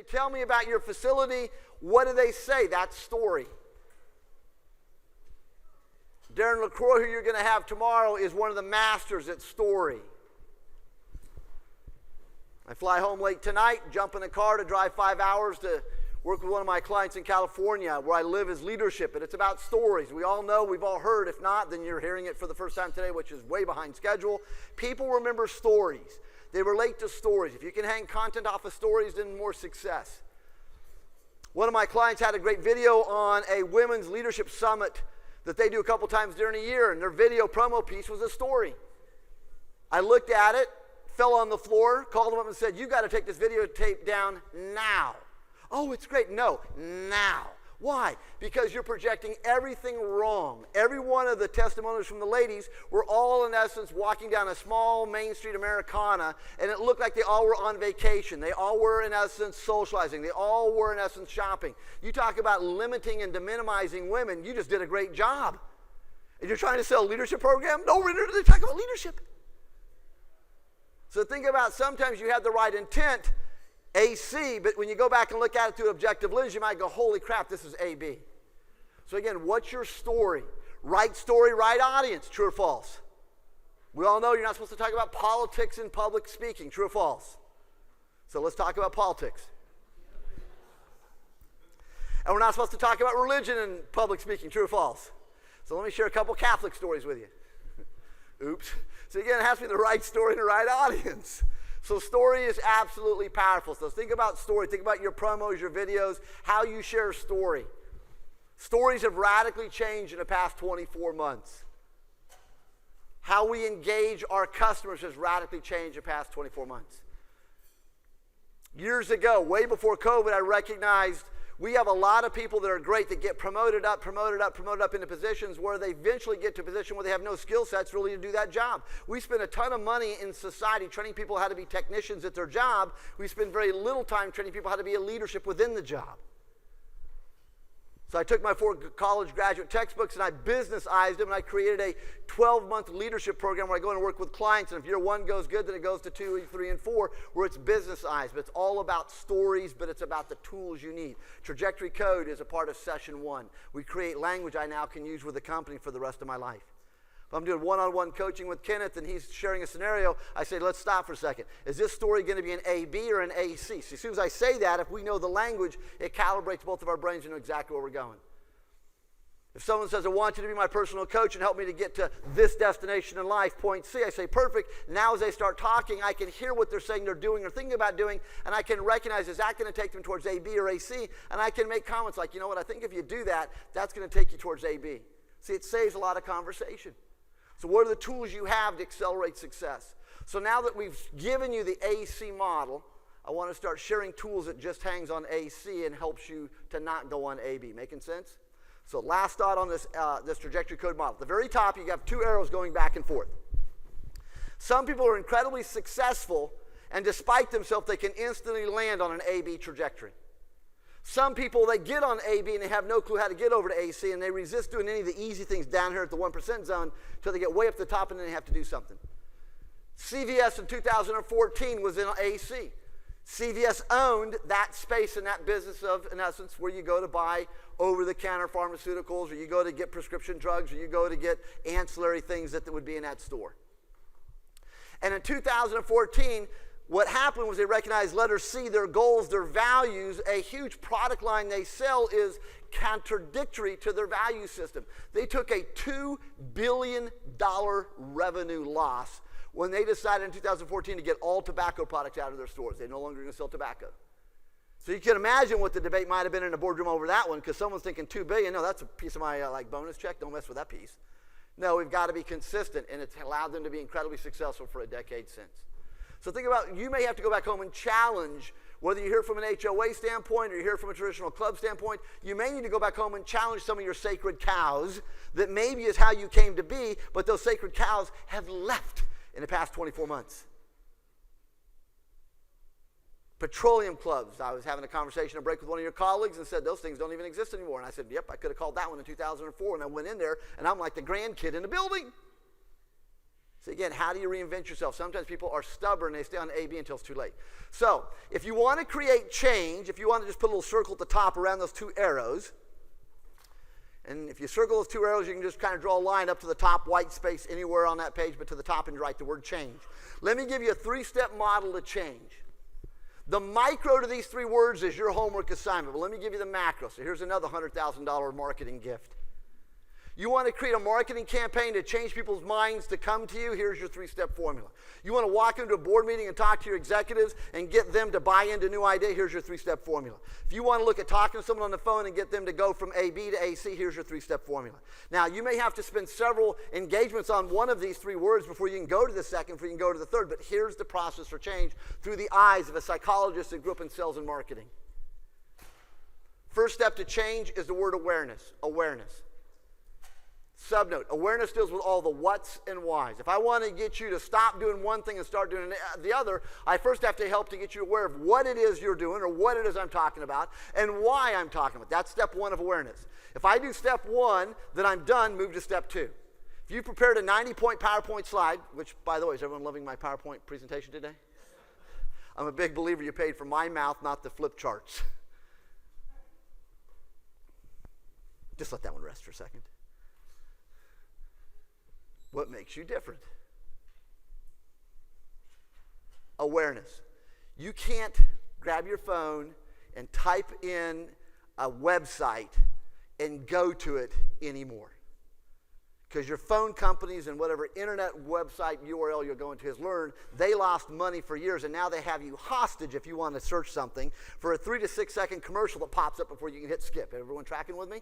say, tell me about your facility. What do they say? That's story. Darren LaCroix, who you're going to have tomorrow, is one of the masters at story. I fly home late tonight, jump in a car to drive 5 hours to work with one of my clients in California, where I live as leadership, and it's about stories. We all know, we've all heard. If not, then you're hearing it for the first time today, which is way behind schedule. People remember stories. They relate to stories. If you can hang content off of stories, then more success. One of my clients had a great video on a women's leadership summit that they do a couple times during a year, and their video promo piece was a story. I looked at it, fell on the floor, called them up and said, you got to take this videotape down now. Oh, it's great. No, now. Why? Because you're projecting everything wrong. Every one of the testimonies from the ladies were all, in essence, walking down a small Main Street Americana, and it looked like they all were on vacation. They all were, in essence, socializing. They all were, in essence, shopping. You talk about limiting and deminimizing women, you just did a great job. And you're trying to sell a leadership program? No, we're talking about leadership. So think about, sometimes you have the right intent, AC, but when you go back and look at it through objective lens, you might go, holy crap, this is AB. So again, what's your story? Right story, right audience, true or false? We all know you're not supposed to talk about politics in public speaking, true or false? So let's talk about politics. And we're not supposed to talk about religion in public speaking, true or false? So let me share a couple Catholic stories with you. Oops. So again, it has to be the right story and the right audience. So story is absolutely powerful. So think about story. Think about your promos, your videos, how you share story. Stories have radically changed in the past 24 months. How we engage our customers has radically changed in the past 24 months. Years ago, way before COVID, I recognized we have a lot of people that are great that get promoted up into positions where they eventually get to a position where they have no skill sets really to do that job. We spend a ton of money in society training people how to be technicians at their job. We spend very little time training people how to be a leadership within the job. So I took my 4 college graduate textbooks and I businessized them, and I created a 12-month leadership program where I go in and work with clients, and if year 1 goes good, then it goes to 2, 3, and 4, where it's businessized. But it's all about stories, but it's about the tools you need. Trajectory Code is a part of session 1. We create language I now can use with the company for the rest of my life. If I'm doing one-on-one coaching with Kenneth and he's sharing a scenario, I say, let's stop for a second. Is this story going to be an AB or an AC? So as soon as I say that, if we know the language, it calibrates both of our brains and know exactly where we're going. If someone says, I want you to be my personal coach and help me to get to this destination in life, point C, I say, perfect. Now as they start talking, I can hear what they're saying they're doing or thinking about doing, and I can recognize, is that going to take them towards AB or AC? And I can make comments like, you know what, I think if you do that, that's going to take you towards AB. See, it saves a lot of conversation. So what are the tools you have to accelerate success? So now that we've given you the AC model, I want to start sharing tools that just hangs on AC and helps you to not go on AB. Making sense? So last thought on this, this trajectory code model. At the very top, you have 2 arrows going back and forth. Some people are incredibly successful, and despite themselves, they can instantly land on an AB trajectory. Some people, they get on AB and they have no clue how to get over to AC, and they resist doing any of the easy things down here at the 1% zone until they get way up the top and then they have to do something. CVS in 2014 was in AC. CVS owned that space in that business of, in essence, where you go to buy over-the-counter pharmaceuticals, or you go to get prescription drugs, or you go to get ancillary things that would be in that store. And in 2014, what happened was they recognized letter C, their goals, their values, a huge product line they sell is contradictory to their value system. They took a $2 billion revenue loss when they decided in 2014 to get all tobacco products out of their stores. They're no longer going to sell tobacco. So you can imagine what the debate might have been in the boardroom over that one, because someone's thinking $2 billion, no, that's a piece of my bonus check, don't mess with that piece. No, we've got to be consistent, and it's allowed them to be incredibly successful for a decade since. So think about, you may have to go back home and challenge, whether you hear from an HOA standpoint or you hear from a traditional club standpoint, you may need to go back home and challenge some of your sacred cows that maybe is how you came to be, but those sacred cows have left in the past 24 months. Petroleum clubs. I was having a conversation, a break with one of your colleagues, and said, those things don't even exist anymore. And I said, yep, I could have called that one in 2004, and I went in there, and I'm like the grandkid in the building. So again, how do you reinvent yourself? Sometimes people are stubborn. They stay on A, B until it's too late. So if you want to create change, if you want to just put a little circle at the top around those two arrows, and if you circle those two arrows, you can just kind of draw a line up to the top, white space anywhere on that page, but to the top and write the word change. Let me give you a 3-step model to change. The micro to these 3 words is your homework assignment, but let me give you the macro. So here's another $100,000 marketing gift. You want to create a marketing campaign to change people's minds to come to you? Here's your 3-step formula. You want to walk into a board meeting and talk to your executives and get them to buy into a new idea? Here's your 3-step formula. If you want to look at talking to someone on the phone and get them to go from AB to AC, here's your 3-step formula. Now, you may have to spend several engagements on one of these 3 words before you can go to the second, before you can go to the third, but here's the process for change through the eyes of a psychologist that grew up in sales and marketing. First step to change is the word awareness. Awareness. Subnote, awareness deals with all the whats and whys. If I want to get you to stop doing one thing and start doing the other, I first have to help to get you aware of what it is you're doing or what it is I'm talking about and why I'm talking about. That's step 1 of awareness. If I do step 1, then I'm done, move to step 2. If you prepared a 90-point PowerPoint slide, which, by the way, is everyone loving my PowerPoint presentation today? I'm a big believer you paid for my mouth, not the flip charts. Just let that one rest for a second. What makes you different? Awareness. You can't grab your phone and type in a website and go to it anymore. Because your phone companies and whatever internet website URL you're going to has learned they lost money for years, and now they have you hostage if you want to search something for a 3 to 6 second commercial that pops up before you can hit skip. Everyone tracking with me?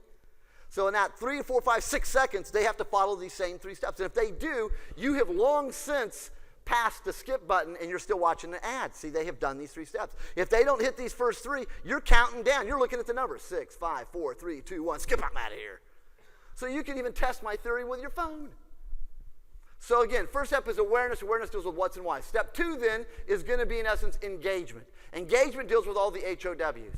So in that 3, 4, 5, 6 seconds, they have to follow these same 3 steps. And if they do, you have long since passed the skip button and you're still watching the ad. See, they have done these 3 steps. If they don't hit these first 3, you're counting down. You're looking at the numbers. 6, 5, 4, 3, 2, 1. Skip, I'm out of here. So you can even test my theory with your phone. So again, first step is awareness. Awareness deals with what's and why. Step 2 then is going to be, in essence, engagement. Engagement deals with all the HOWs.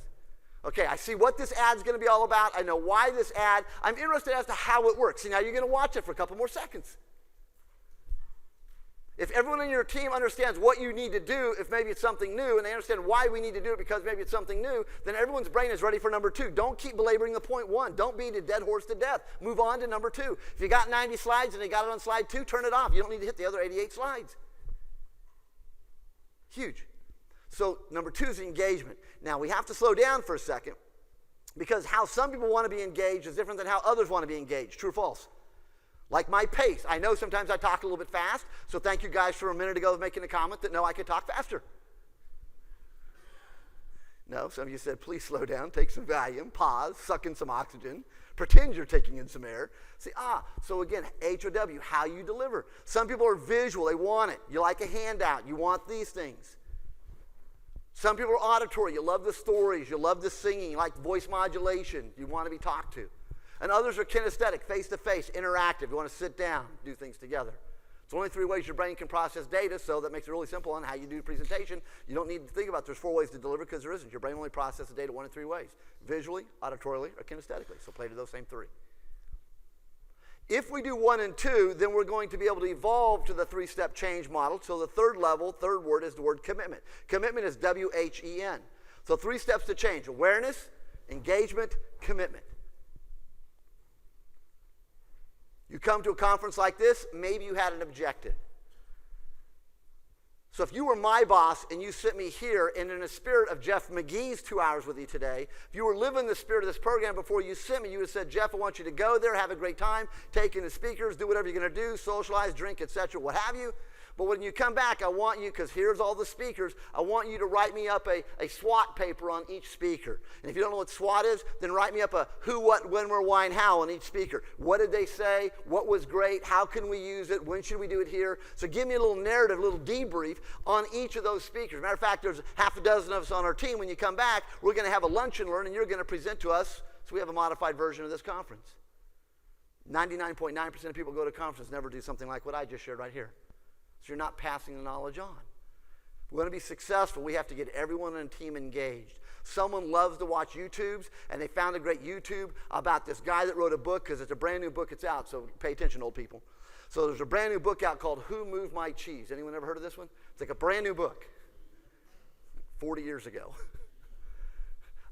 Okay, I see what this ad's going to be all about. I know why this ad. I'm interested as to how it works. See, now you're going to watch it for a couple more seconds. If everyone in your team understands what you need to do, if maybe it's something new, and they understand why we need to do it because maybe it's something new, then everyone's brain is ready for number 2. Don't keep belaboring the point 1. Don't beat a dead horse to death. Move on to number 2. If you got 90 slides and you got it on slide 2, turn it off. You don't need to hit the other 88 slides. Huge. So number 2 is engagement. Now we have to slow down for a second because how some people want to be engaged is different than how others want to be engaged. True or false? Like my pace. I know sometimes I talk a little bit fast, so thank you guys for a minute ago making a comment that no, I could talk faster. No, some of you said, please slow down, take some Valium, pause, suck in some oxygen, pretend you're taking in some air. See, so again, HOW, how you deliver. Some people are visual, they want it. You like a handout, you want these things. Some people are auditory. You love the stories. You love the singing. You like voice modulation. You want to be talked to. And others are kinesthetic, face-to-face, interactive. You want to sit down, do things together. It's only 3 ways your brain can process data, so that makes it really simple on how you do a presentation. You don't need to think about there's 4 ways to deliver because there isn't. Your brain only processes data 1 of 3 ways, visually, auditorily, or kinesthetically. So play to those same 3. If we do 1 and 2, then we're going to be able to evolve to the 3-step change model. So the third level, third word is the word commitment. Commitment is W-H-E-N. So 3 steps to change: awareness, engagement, commitment. You come to a conference like this, maybe you had an objective. So if you were my boss and you sent me here, and in the spirit of Jeff Magee's 2 hours with you today, if you were living the spirit of this program before you sent me, you would have said, Jeff, I want you to go there, have a great time, take in the speakers, do whatever you're going to do, socialize, drink, etc., what have you. But when you come back, I want you, because here's all the speakers, I want you to write me up a SWOT paper on each speaker. And if you don't know what SWOT is, then write me up a who, what, when, where, why, and how on each speaker. What did they say? What was great? How can we use it? When should we do it here? So give me a little narrative, a little debrief on each of those speakers. Matter of fact, there's half a dozen of us on our team. When you come back, we're going to have a lunch and learn, and you're going to present to us. So we have a modified version of this conference. 99.9% of people go to conferences never do something like what I just shared right here. So you're not passing the knowledge on. If we're going to be successful, we have to get everyone on the team engaged. Someone loves to watch YouTubes, and they found a great YouTube about this guy that wrote a book, because it's a brand new book, it's out, so pay attention, old people. So there's a brand new book out called Who Moved My Cheese? Anyone ever heard of this one? It's like a brand new book, 40 years ago.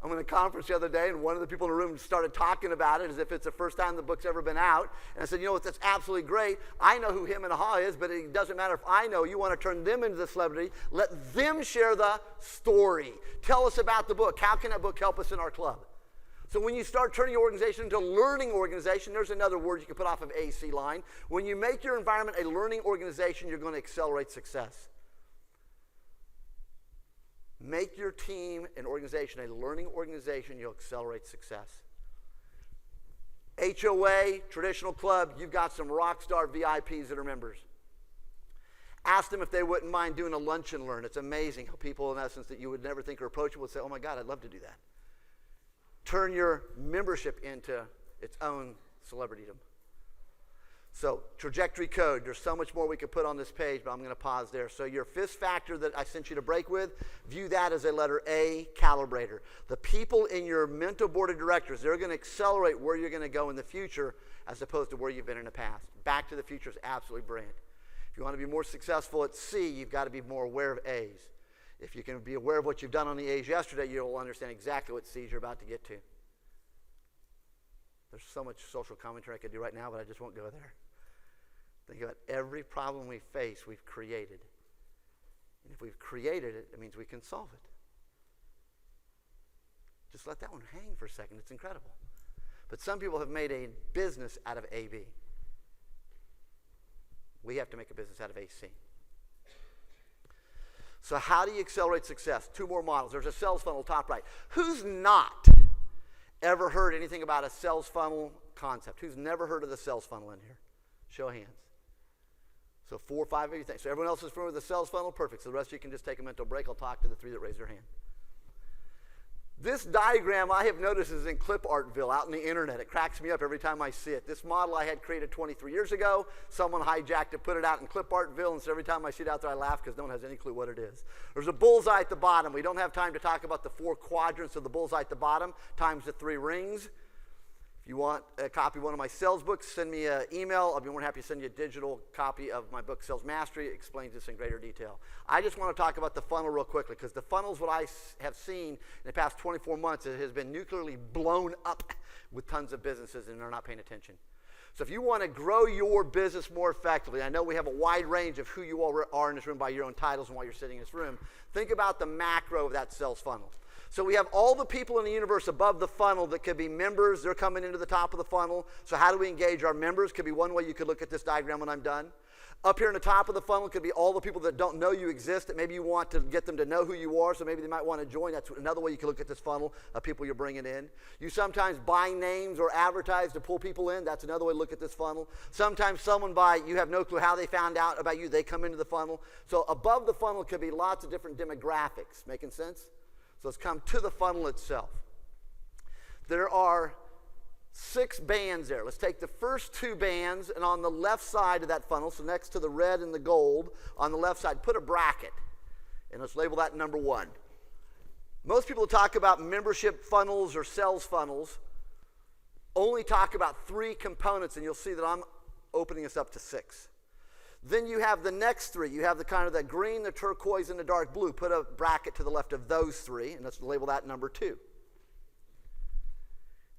I'm in a conference the other day, and one of the people in the room started talking about it as if it's the first time the book's ever been out. And I said, you know what, that's absolutely great. I know who him and Ha is, but it doesn't matter if I know. You want to turn them into the celebrity. Let them share the story. Tell us about the book. How can that book help us in our club? So when you start turning your organization into a learning organization, there's another word you can put off of AC line. When you make your environment a learning organization, you're going to accelerate success. Make your team and organization a learning organization, you'll accelerate success. HOA, traditional club, you've got some rock star VIPs that are members. Ask them if they wouldn't mind doing a lunch and learn. It's amazing how people, in essence, that you would never think are approachable would say, oh my God, I'd love to do that. Turn your membership into its own celebritydom. So, trajectory code, there's so much more we could put on this page, but I'm going to pause there. So your fifth factor that I sent you to break with, view that as a letter A, calibrator. The people in your mental board of directors, they're going to accelerate where you're going to go in the future as opposed to where you've been in the past. Back to the future is absolutely brilliant. If you want to be more successful at C, you've got to be more aware of A's. If you can be aware of what you've done on the A's yesterday, you'll understand exactly what C's you're about to get to. There's so much social commentary I could do right now, but I just won't go there. Think about every problem we face, we've created. And if we've created it, it means we can solve it. Just let that one hang for a second. It's incredible. But some people have made a business out of AB. We have to make a business out of AC. So how do you accelerate success? Two more models. There's a sales funnel top right. Who's not ever heard anything about a sales funnel concept? Who's never heard of the sales funnel in here? Show of hands. So 4 or 5 of you think. So everyone else is familiar with the sales funnel? Perfect. So the rest of you can just take a mental break. I'll talk to the 3 that raised their hand. This diagram I have noticed is in Clip Artville out on the internet. It cracks me up every time I see it. This model I had created 23 years ago. Someone hijacked it, put it out in Clip Artville, and so every time I see it out there I laugh because no one has any clue what it is. There's a bullseye at the bottom. We don't have time to talk about the 4 quadrants of the bullseye at the bottom times the 3 rings. If you want a copy of one of my sales books, send me an email. I'll be more than happy to send you a digital copy of my book, Sales Mastery. It explains this in greater detail. I just want to talk about the funnel real quickly because the funnel is what I have seen in the past 24 months. It has been nuclearly blown up with tons of businesses and they're not paying attention. So if you want to grow your business more effectively, I know we have a wide range of who you all are in this room by your own titles and why you're sitting in this room. Think about the macro of that sales funnel. So we have all the people in the universe above the funnel that could be members. They're coming into the top of the funnel. So how do we engage our members? Could be one way you could look at this diagram when I'm done. Up here in the top of the funnel could be all the people that don't know you exist, that maybe you want to get them to know who you are, so maybe they might want to join. That's another way you could look at this funnel of people you're bringing in. You sometimes buy names or advertise to pull people in. That's another way to look at this funnel. Sometimes someone you have no clue how they found out about you. They come into the funnel. So above the funnel could be lots of different demographics. Making sense? So let's come to the funnel itself. There are 6 bands there. Let's take the first 2 bands, and on the left side of that funnel, so next to the red and the gold, on the left side, put a bracket. And let's label that number 1. Most people talk about membership funnels or sales funnels only talk about 3 components, and you'll see that I'm opening this up to 6. Then you have the next 3. You have the kind of the green, the turquoise, and the dark blue. Put a bracket to the left of those 3, and let's label that number 2.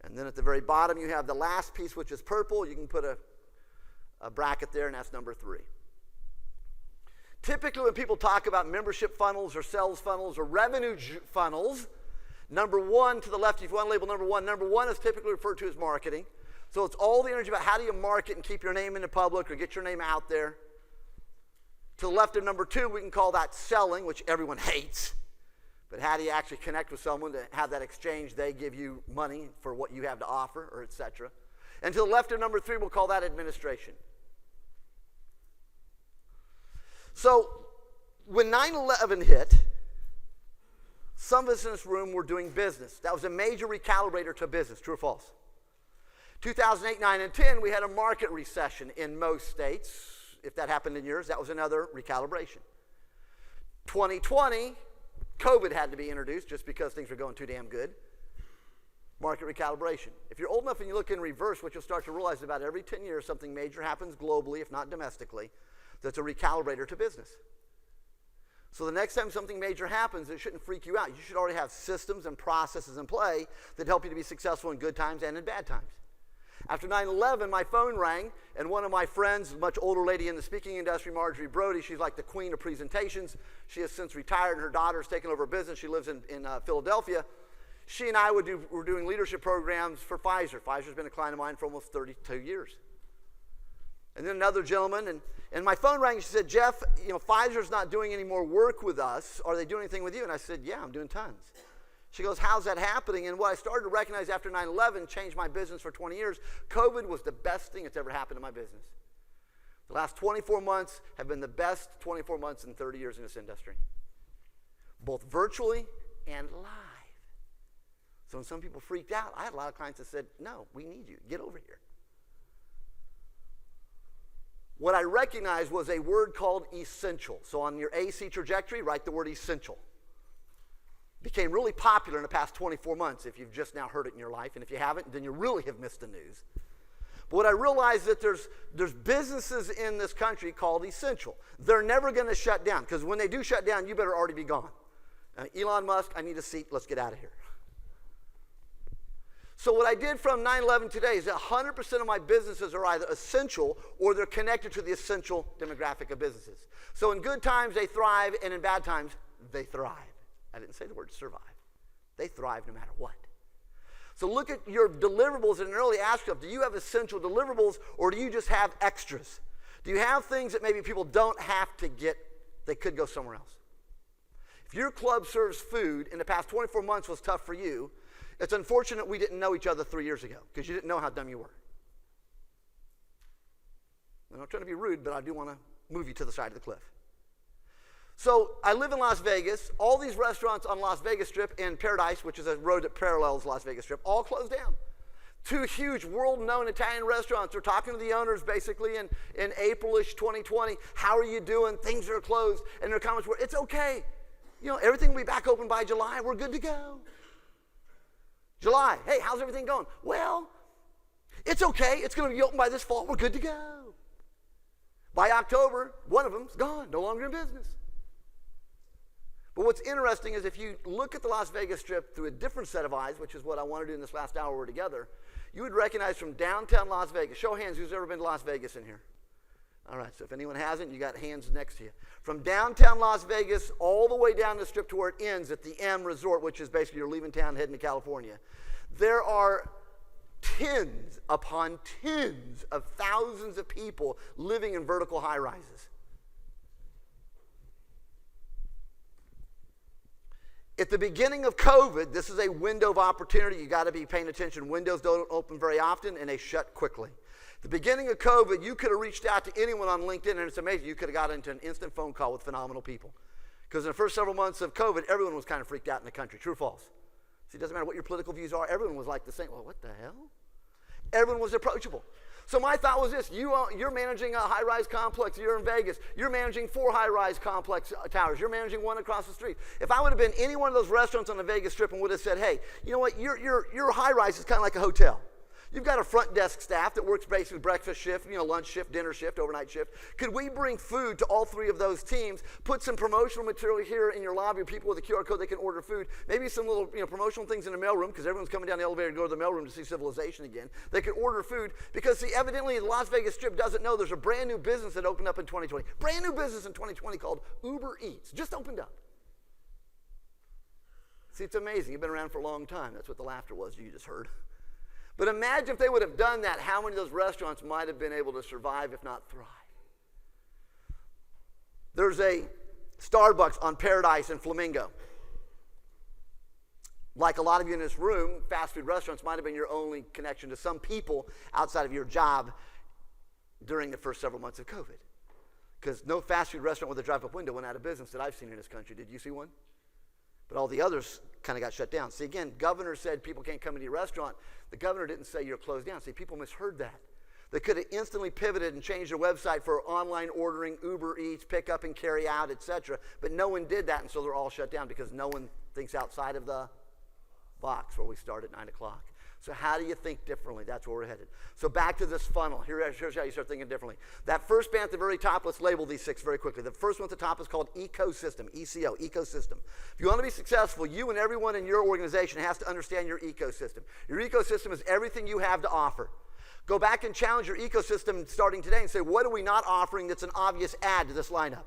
And then at the very bottom, you have the last piece, which is purple. You can put a bracket there, and that's number 3. Typically, when people talk about membership funnels or sales funnels or revenue funnels, number 1 to the left, if you want to label number 1 is typically referred to as marketing. So it's all the energy about how do you market and keep your name in the public or get your name out there. To the left of number 2, we can call that selling, which everyone hates. But how do you actually connect with someone to have that exchange? They give you money for what you have to offer, or etc. And to the left of number 3, we'll call that administration. So when 9/11 hit, some of us in this room were doing business. That was a major recalibrator to business. True or false? 2008, 9, and 10, we had a market recession in most states. If that happened in yours, that was another recalibration. 2020, COVID had to be introduced just because things were going too damn good. Market recalibration. If you're old enough and you look in reverse, what you'll start to realize is about every 10 years something major happens globally, if not domestically, that's a recalibrator to business. So the next time something major happens, it shouldn't freak you out. You should already have systems and processes in play that help you to be successful in good times and in bad times. After 9/11, my phone rang, and one of my friends, a much older lady in the speaking industry, Marjorie Brody, she's like the queen of presentations. She has since retired, and her daughter's taken over business. She lives in Philadelphia. She and I were doing leadership programs for Pfizer. Pfizer's been a client of mine for almost 32 years. And then another gentleman, and my phone rang, and she said, Jeff, Pfizer's not doing any more work with us. Are they doing anything with you? And I said, yeah, I'm doing tons. She goes, how's that happening? And what I started to recognize after 9/11, changed my business for 20 years, COVID was the best thing that's ever happened to my business. The last 24 months have been the best 24 months in 30 years in this industry, both virtually and live. So when some people freaked out, I had a lot of clients that said, no, we need you. Get over here. What I recognized was a word called essential. So on your AC trajectory, write the word essential. Became really popular in the past 24 months if you've just now heard it in your life. And if you haven't, then you really have missed the news. But what I realized that there's businesses in this country called essential. They're never going to shut down, because when they do shut down, you better already be gone. Elon Musk, I need a seat. Let's get out of here. So what I did from 9/11 today is that 100% of my businesses are either essential or they're connected to the essential demographic of businesses. So in good times, they thrive, and in bad times, they thrive. I didn't say the word survive. They thrive no matter what. So look at your deliverables in an early ask yourself, do you have essential deliverables, or do you just have extras? Do you have things that maybe people don't have to get, they could go somewhere else? If your club serves food and the past 24 months was tough for you, it's unfortunate we didn't know each other 3 years ago, because you didn't know how dumb you were. I'm not trying to be rude, but I do want to move you to the side of the cliff. So I live in Las Vegas. All these restaurants on Las Vegas Strip and Paradise, which is a road that parallels Las Vegas Strip, all closed down. 2 huge world-known Italian restaurants are talking to the owners basically in April-ish 2020. How are you doing? Things are closed. And their comments were, it's okay. Everything will be back open by July. We're good to go. July, hey, how's everything going? Well, it's okay. It's going to be open by this fall. We're good to go. By October, one of them's gone, no longer in business. But what's interesting is if you look at the Las Vegas Strip through a different set of eyes, which is what I want to do in this last hour we're together, you would recognize from downtown Las Vegas, show hands who's ever been to Las Vegas in here. All right, so if anyone hasn't, you got hands next to you. From downtown Las Vegas all the way down the Strip to where it ends at the M Resort, which is basically you're leaving town heading to California, there are tens upon tens of thousands of people living in vertical high-rises. At the beginning of COVID, this is a window of opportunity. You got to be paying attention. Windows don't open very often, and they shut quickly. At the beginning of COVID, you could have reached out to anyone on LinkedIn, and it's amazing. You could have got into an instant phone call with phenomenal people. Because in the first several months of COVID, everyone was kind of freaked out in the country. True or false? See, it doesn't matter what your political views are. Everyone was like the same. Well, what the hell? Everyone was approachable. So my thought was this. You're managing a high-rise complex. You're in Vegas. You're managing 4 high-rise complex towers. You're managing one across the street. If I would have been any one of those restaurants on the Vegas Strip and would have said, hey, you know what, your high-rise is kind of like a hotel. You've got a front desk staff that works basically breakfast shift, lunch shift, dinner shift, overnight shift. Could we bring food to all 3 of those teams, put some promotional material here in your lobby, people with a QR code, they can order food, maybe some little promotional things in the mailroom, because everyone's coming down the elevator to go to the mailroom to see civilization again. They could order food, because see, evidently the Las Vegas Strip doesn't know there's a brand new business that opened up in 2020. Brand new business in 2020 called Uber Eats. Just opened up. See, it's amazing. You've been around for a long time. That's what the laughter was you just heard. But imagine if they would have done that, how many of those restaurants might have been able to survive, if not thrive. There's a Starbucks on Paradise in Flamingo. Like a lot of you in this room, fast food restaurants might have been your only connection to some people outside of your job during the first several months of COVID. Because no fast food restaurant with a drive-up window went out of business that I've seen in this country. Did you see one? But all the others kind of got shut down. See, again, governor said people can't come into your restaurant. The governor didn't say you're closed down. See, people misheard that. They could have instantly pivoted and changed their website for online ordering, Uber Eats, pick up and carry out, etc. But no one did that, and so they're all shut down because no one thinks outside of the box where we start at 9 o'clock. So how do you think differently? That's where we're headed. So back to this funnel. Here's how you start thinking differently. That first band at the very top, let's label these 6 very quickly. The first one at the top is called ecosystem, ECO, ecosystem. If you want to be successful, you and everyone in your organization has to understand your ecosystem. Your ecosystem is everything you have to offer. Go back and challenge your ecosystem starting today and say, what are we not offering that's an obvious add to this lineup?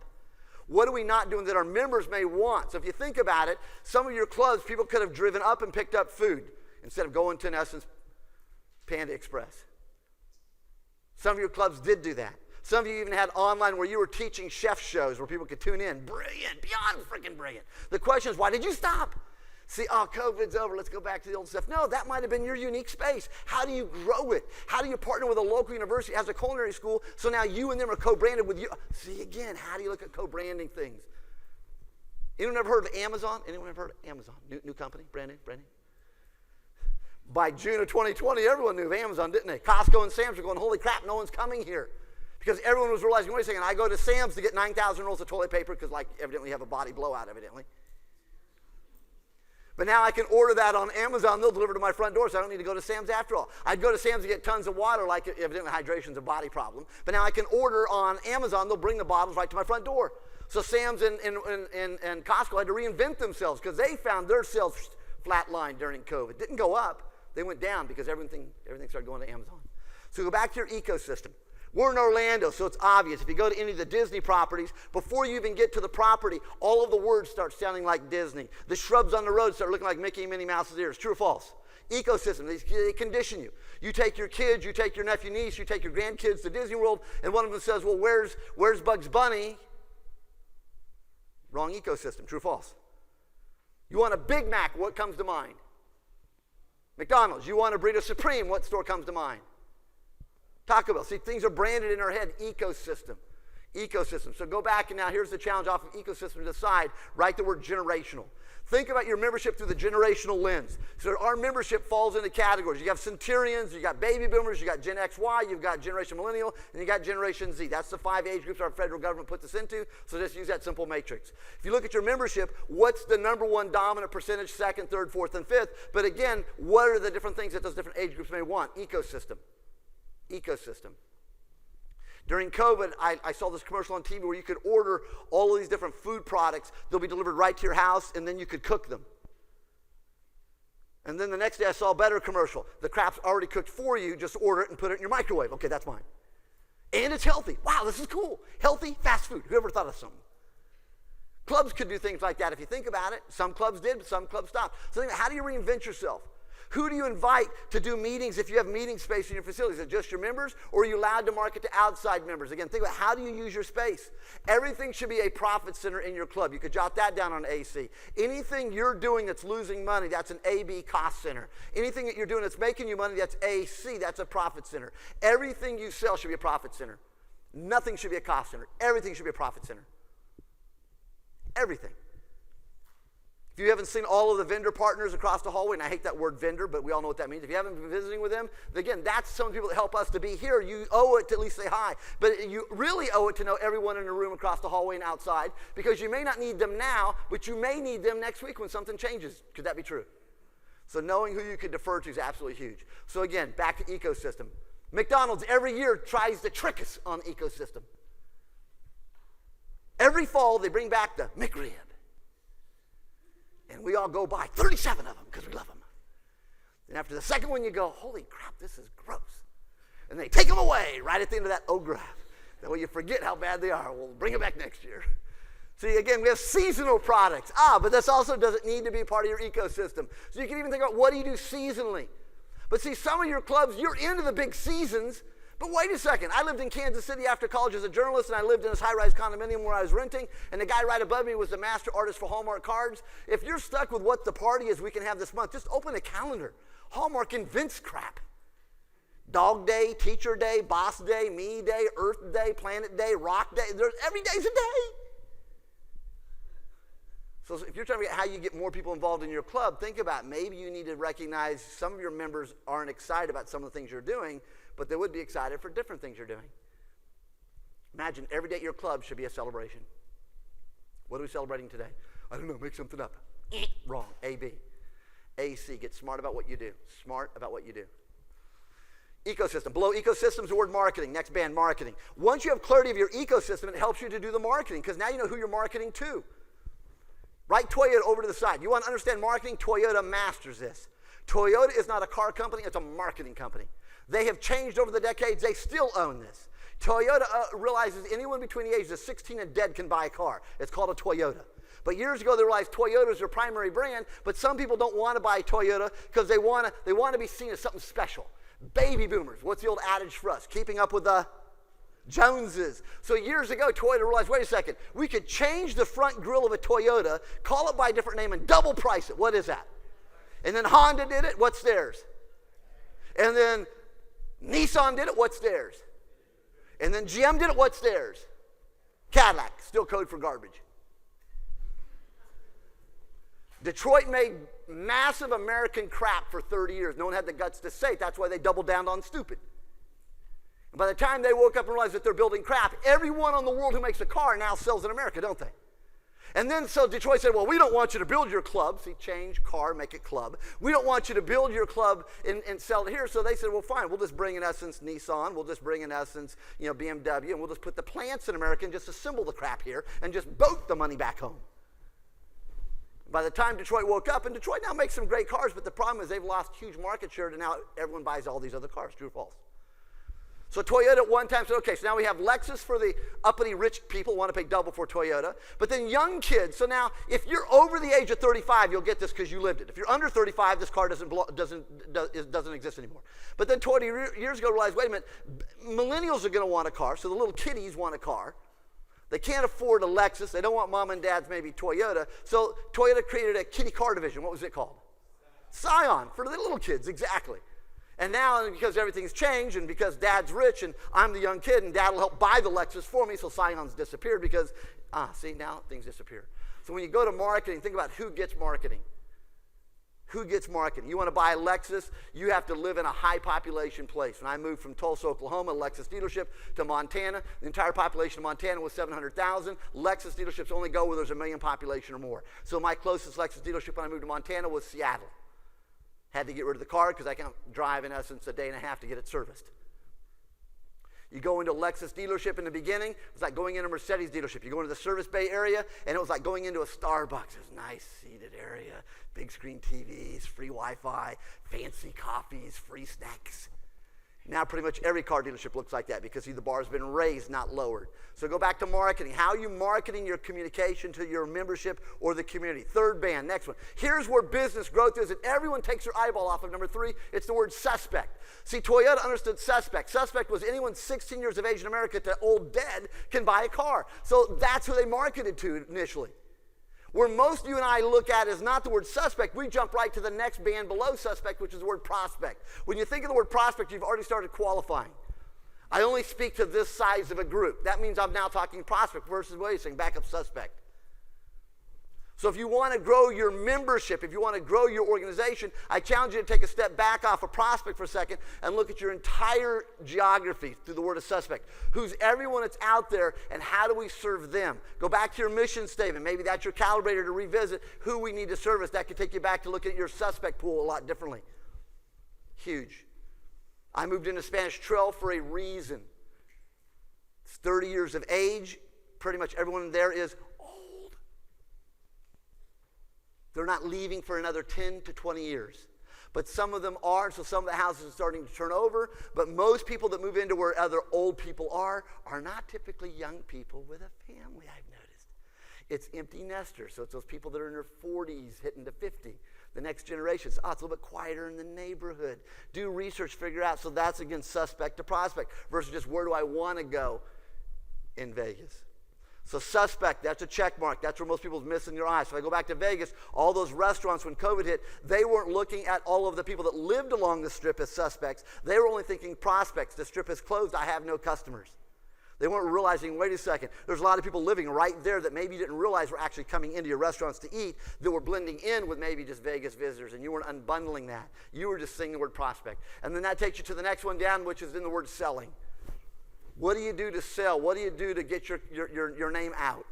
What are we not doing that our members may want? So if you think about it, some of your clubs, people could have driven up and picked up food instead of going to, in essence, Panda Express. Some of your clubs did do that. Some of you even had online where you were teaching chef shows where people could tune in. Brilliant, beyond freaking brilliant. The question is, why did you stop? See, oh, COVID's over, let's go back to the old stuff. No, that might have been your unique space. How do you grow it? How do you partner with a local university that has a culinary school so now you and them are co-branded with you? See, again, how do you look at co-branding things? Anyone ever heard of Amazon? Anyone ever heard of Amazon? New company, brand new? By June of 2020, everyone knew of Amazon, didn't they? Costco and Sam's were going, holy crap, no one's coming here. Because everyone was realizing, wait a second, I go to Sam's to get 9,000 rolls of toilet paper because, like, evidently you have a body blowout, evidently. But now I can order that on Amazon. They'll deliver to my front door, so I don't need to go to Sam's after all. I'd go to Sam's to get tons of water, like evidently hydration's a body problem. But now I can order on Amazon. They'll bring the bottles right to my front door. So Sam's and Costco had to reinvent themselves because they found their sales flatlined during COVID. Didn't go up. They went down because everything started going to Amazon. So go back to your ecosystem. We're in Orlando, so it's obvious. If you go to any of the Disney properties, before you even get to the property, all of the words start sounding like Disney. The shrubs on the road start looking like Mickey and Minnie Mouse's ears. True or false? Ecosystem, they condition you. You take your kids, you take your nephew, niece, you take your grandkids to Disney World, and one of them says, well, where's Bugs Bunny? Wrong ecosystem. True or false? You want a Big Mac, what comes to mind? McDonald's. You want a Burrito Supreme, what store comes to mind? Taco Bell. See, things are branded in our head. Ecosystem. Ecosystem. So go back and now here's the challenge off of ecosystem to the side. Write the word generational. Think about your membership through the generational lens. So our membership falls into categories. You have centurions, you got baby boomers, you got Gen XY, you've got Generation Millennial, and you got Generation Z. That's the 5 age groups our federal government puts us into. So just use that simple matrix. If you look at your membership, what's the number one dominant percentage, second, third, fourth, and fifth? But again, what are the different things that those different age groups may want? Ecosystem. Ecosystem. During COVID, I saw this commercial on TV where you could order all of these different food products. They'll be delivered right to your house, and then you could cook them. And then the next day I saw a better commercial. The crap's already cooked for you. Just order it and put it in your microwave. Okay, that's mine. And it's healthy. Wow, this is cool. Healthy fast food. Whoever thought of something? Clubs could do things like that if you think about it. Some clubs did, but some clubs stopped. So think about, how do you reinvent yourself? Who do you invite to do meetings if you have meeting space in your facilities? Is it just your members, or are you allowed to market to outside members? Again, think about how do you use your space? Everything should be a profit center in your club. You could jot that down on AC. Anything you're doing that's losing money, that's an AB cost center. Anything that you're doing that's making you money, that's AC, that's a profit center. Everything you sell should be a profit center. Nothing should be a cost center. Everything should be a profit center. Everything. If you haven't seen all of the vendor partners across the hallway, and I hate that word vendor, but we all know what that means. If you haven't been visiting with them, again, that's some of the people that help us to be here. You owe it to at least say hi. But you really owe it to know everyone in the room across the hallway and outside, because you may not need them now, but you may need them next week when something changes. Could that be true? So knowing who you could defer to is absolutely huge. So again, back to ecosystem. McDonald's every year tries to trick us on ecosystem. Every fall, they bring back the McRib. And we all go buy 37 of them because we love them. And after the second one, you go, holy crap, this is gross. And they take them away right at the end of that graph. That way you forget how bad they are. We'll bring it back next year. See, again, we have seasonal products. But this also doesn't need to be part of your ecosystem. So you can even think about, what do you do seasonally? But see, some of your clubs, you're into the big seasons. But wait a second. I lived in Kansas City after college as a journalist, and I lived in this high-rise condominium where I was renting, and the guy right above me was the master artist for Hallmark cards. If you're stuck with what the party is we can have this month, just open a calendar. Hallmark invents crap. Dog Day, Teacher Day, Boss Day, Me Day, Earth Day, Planet Day, Rock Day. Every day's a day. So if you're trying to get how you get more people involved in your club, think about maybe you need to recognize some of your members aren't excited about some of the things you're doing, but they would be excited for different things you're doing. Imagine every day at your club should be a celebration. What are we celebrating today? I don't know, make something up. Wrong, AB. AC. Get smart about what you do. Smart about what you do. Ecosystem. Below ecosystem is the word marketing. Next band, marketing. Once you have clarity of your ecosystem, it helps you to do the marketing because now you know who you're marketing to. Write Toyota over to the side. You want to understand marketing? Toyota masters this. Toyota is not a car company, it's a marketing company. They have changed over the decades. They still own this. Toyota realizes anyone between the ages of 16 and dead can buy a car. It's called a Toyota. But years ago, they realized Toyota is their primary brand, but some people don't want to buy Toyota because they want to be seen as something special. Baby boomers. What's the old adage for us? Keeping up with the Joneses. So years ago, Toyota realized, wait a second, we could change the front grille of a Toyota, call it by a different name, and double price it. What is that? And then Honda did it. What's theirs? And then Nissan did it. What's theirs? And then GM did it. What's theirs? Cadillac. Still code for garbage. Detroit made massive American crap for 30 years. No one had the guts to say it. That's why they doubled down on stupid. And by the time they woke up and realized that they're building crap, everyone on the world who makes a car now sells in America, don't they? And then so Detroit said, well, we don't want you to build your club. See, change car, make it club. We don't want you to build your club and sell it here. So they said, well, fine, we'll just bring in essence Nissan. We'll just bring in essence, BMW, and we'll just put the plants in America and just assemble the crap here and just boat the money back home. By the time Detroit woke up, and Detroit now makes some great cars, but the problem is they've lost huge market share to now everyone buys all these other cars. True or false? So Toyota at one time said, okay, so now we have Lexus for the uppity rich people who want to pay double for Toyota, but then young kids. So now if you're over the age of 35, you'll get this because you lived it. If you're under 35, this car doesn't exist anymore. But then 20 years ago realized, wait a minute, millennials are going to want a car, so the little kiddies want a car. They can't afford a Lexus. They don't want mom and dad's maybe Toyota. So Toyota created a kiddie car division. What was it called? Scion, for the little kids, exactly. And now, because everything's changed and because dad's rich and I'm the young kid and dad will help buy the Lexus for me, so Scion's disappeared because, see, now things disappear. So when you go to marketing, think about who gets marketing. Who gets marketing? You want to buy a Lexus, you have to live in a high population place. When I moved from Tulsa, Oklahoma, a Lexus dealership, to Montana, the entire population of Montana was 700,000. Lexus dealerships only go where there's a million population or more. So my closest Lexus dealership when I moved to Montana was Seattle. Had to get rid of the car because I can't drive, in essence, a day and a half to get it serviced. You go into a Lexus dealership in the beginning, it was like going into a Mercedes dealership. You go into the Service Bay area, and it was like going into a Starbucks. It was a nice seated area, big screen TVs, free Wi-Fi, fancy coffees, free snacks. Now pretty much every car dealership looks like that because the bar has been raised, not lowered. So go back to marketing. How are you marketing your communication to your membership or the community? Third band, next one. Here's where business growth is, and everyone takes their eyeball off of number 3. It's the word suspect. See, Toyota understood suspect. Suspect was anyone 16 years of age in America to old dead can buy a car. So that's who they marketed to initially. Where most of you and I look at is not the word suspect, we jump right to the next band below suspect, which is the word prospect. When you think of the word prospect, you've already started qualifying. I only speak to this size of a group. That means I'm now talking prospect versus, what are you saying, backup suspect. So if you want to grow your membership, if you want to grow your organization, I challenge you to take a step back off of prospect for a second and look at your entire geography through the word of suspect. Who's everyone that's out there and how do we serve them? Go back to your mission statement. Maybe that's your calibrator to revisit who we need to service. That could take you back to looking at your suspect pool a lot differently. Huge. I moved into Spanish Trail for a reason. It's 30 years of age. Pretty much everyone there is old. They're not leaving for another 10 to 20 years. But some of them are, so some of the houses are starting to turn over. But most people that move into where other old people are not typically young people with a family, I've noticed. It's empty nesters, so it's those people that are in their 40s hitting to 50. The next generation, it's a little bit quieter in the neighborhood. Do research, figure out. So that's, again, suspect to prospect versus just where do I want to go in Vegas. So suspect, that's a check mark. That's where most people's missing their eyes. So if I go back to Vegas, all those restaurants when COVID hit, they weren't looking at all of the people that lived along the strip as suspects. They were only thinking prospects. The strip is closed. I have no customers. They weren't realizing, wait a second, there's a lot of people living right there that maybe you didn't realize were actually coming into your restaurants to eat that were blending in with maybe just Vegas visitors, and you weren't unbundling that. You were just saying the word prospect. And then that takes you to the next one down, which is in the word selling. What do you do to sell? What do you do to get your name out?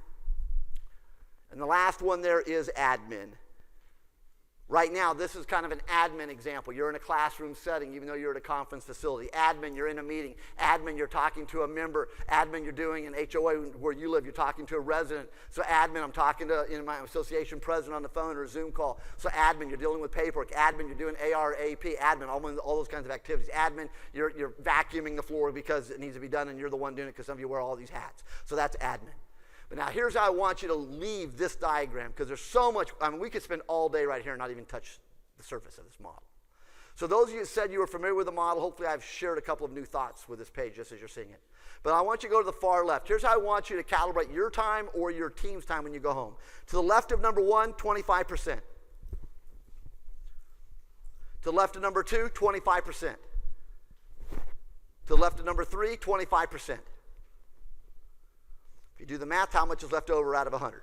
And the last one there is admin. Right now, this is kind of an admin example. You're in a classroom setting, even though you're at a conference facility. Admin, you're in a meeting. Admin, you're talking to a member. Admin, you're doing an HOA where you live. You're talking to a resident. So admin, I'm talking to my association president on the phone or a Zoom call. So admin, you're dealing with paperwork. Admin, you're doing AR, AP. Admin, all those kinds of activities. Admin, you're vacuuming the floor because it needs to be done, and you're the one doing it because some of you wear all these hats. So that's admin. But now here's how I want you to leave this diagram, because there's so much. I mean, we could spend all day right here and not even touch the surface of this model. So those of you that said you were familiar with the model, hopefully I've shared a couple of new thoughts with this page just as you're seeing it. But I want you to go to the far left. Here's how I want you to calibrate your time or your team's time when you go home. To the left of number 1, 25%. To the left of number 2, 25%. To the left of number 3, 25%. If you do the math, how much is left over out of 100?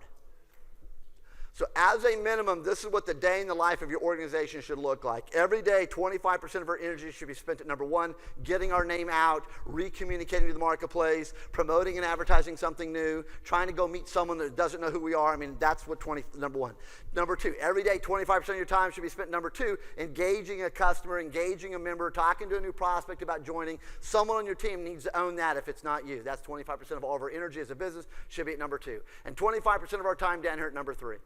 So as a minimum, this is what the day in the life of your organization should look like. Every day, 25% of our energy should be spent at number 1, getting our name out, re-communicating to the marketplace, promoting and advertising something new, trying to go meet someone that doesn't know who we are. I mean, that's what number 1. Number 2, every day, 25% of your time should be spent, number 2, engaging a customer, engaging a member, talking to a new prospect about joining. Someone on your team needs to own that if it's not you. That's 25% of all of our energy as a business should be at number 2. And 25% of our time down here at number 3.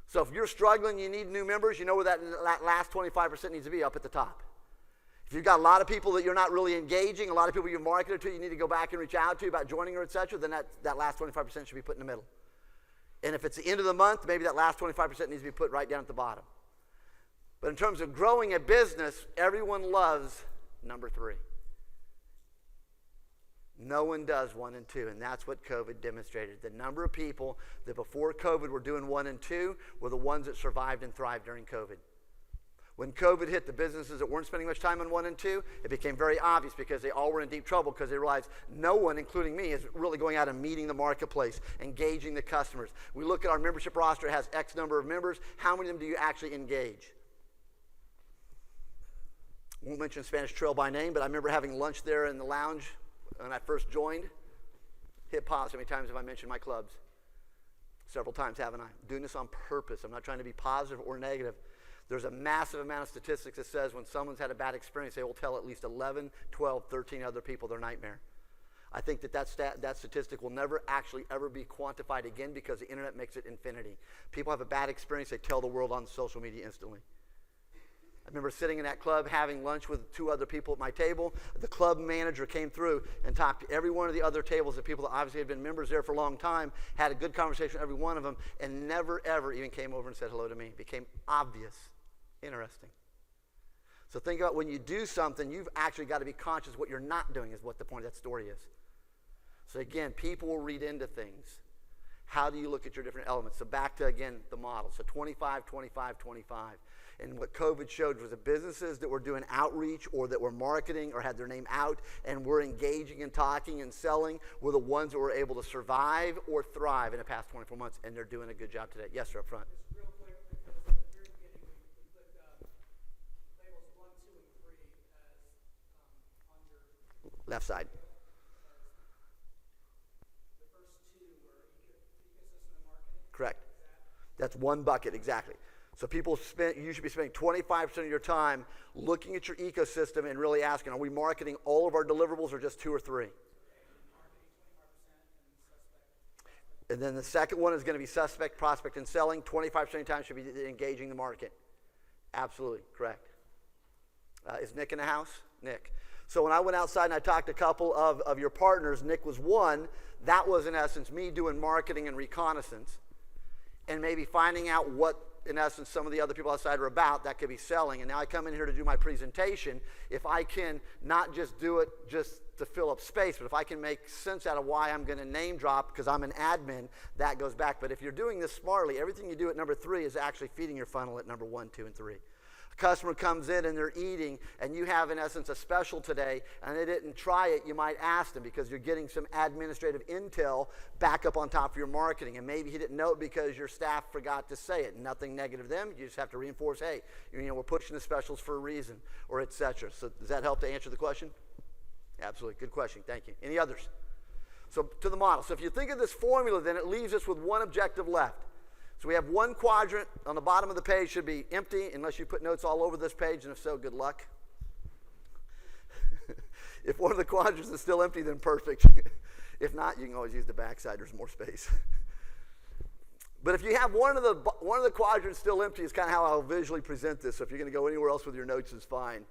So if you're struggling, you need new members, you know where that last 25% needs to be, up at the top. If you've got a lot of people that you're not really engaging, a lot of people you've marketed to, you need to go back and reach out to about joining or et cetera, then that last 25% should be put in the middle. And if it's the end of the month, maybe that last 25% needs to be put right down at the bottom. But in terms of growing a business, everyone loves number 3. No one does 1 and 2, and that's what COVID demonstrated. The number of people that before COVID were doing 1 and 2 were the ones that survived and thrived during COVID. When COVID hit, the businesses that weren't spending much time on 1 and 2, it became very obvious because they all were in deep trouble because they realized no one, including me, is really going out and meeting the marketplace, engaging the customers. We look at our membership roster, it has X number of members. How many of them do you actually engage? Won't mention Spanish Trail by name, but I remember having lunch there in the lounge when I first joined. Hit pause. How many times have I mentioned my clubs? Several times, haven't I? I'm doing this on purpose. I'm not trying to be positive or negative. There's a massive amount of statistics that says when someone's had a bad experience, they will tell at least 11, 12, 13 other people their nightmare. I think that statistic will never actually ever be quantified again because the internet makes it infinity. People have a bad experience, they tell the world on social media instantly. I remember sitting in that club having lunch with 2 other people at my table. The club manager came through and talked to every one of the other tables, the people that obviously had been members there for a long time, had a good conversation with every one of them, and never ever even came over and said hello to me. It became obvious. Interesting. So think about when you do something, you've actually got to be conscious what you're not doing is what the point of that story is. So again, people will read into things. How do you look at your different elements? So back to, again, the model. So 25, 25, 25. And what COVID showed was the businesses that were doing outreach or that were marketing or had their name out and were engaging and talking and selling were the ones that were able to survive or thrive in the past 24 months, and they're doing a good job today. Yes, sir, up front. Just real quick, because at the very beginning we put labels 1, 2, and 3 as on your Left side. The first 2 were ecosystem and marketing. Correct. That's one bucket, exactly. So you should be spending 25% of your time looking at your ecosystem and really asking, are we marketing all of our deliverables or just 2 or 3? And then the second one is going to be suspect, prospect, and selling. 25% of your time should be engaging the market. Absolutely, correct. Is Nick in the house? Nick. So when I went outside and I talked to a couple of your partners, Nick was one. That was, in essence, me doing marketing and reconnaissance and maybe finding out what, in essence, some of the other people outside are about. That could be selling. And now I come in here to do my presentation. If I can not just do it just to fill up space, but if I can make sense out of why I'm going to name drop because I'm an admin, that goes back. But if you're doing this smartly, everything you do at number 3 is actually feeding your funnel at number 1, 2, and 3. A customer comes in and they're eating, and you have, in essence, a special today, and they didn't try it, you might ask them because you're getting some administrative intel back up on top of your marketing. And maybe he didn't know it because your staff forgot to say it. Nothing negative to them. You just have to reinforce, hey, we're pushing the specials for a reason, or et cetera. So does that help to answer the question? Absolutely. Good question. Thank you. Any others? So to the model. So if you think of this formula, then it leaves us with one objective left. So we have one quadrant on the bottom of the page should be empty unless you put notes all over this page, and if so, good luck. If one of the quadrants is still empty, then perfect. If not, you can always use the backside. There's more space. But if you have one of the quadrants still empty, is kind of how I'll visually present this. So if you're going to go anywhere else with your notes, it's fine.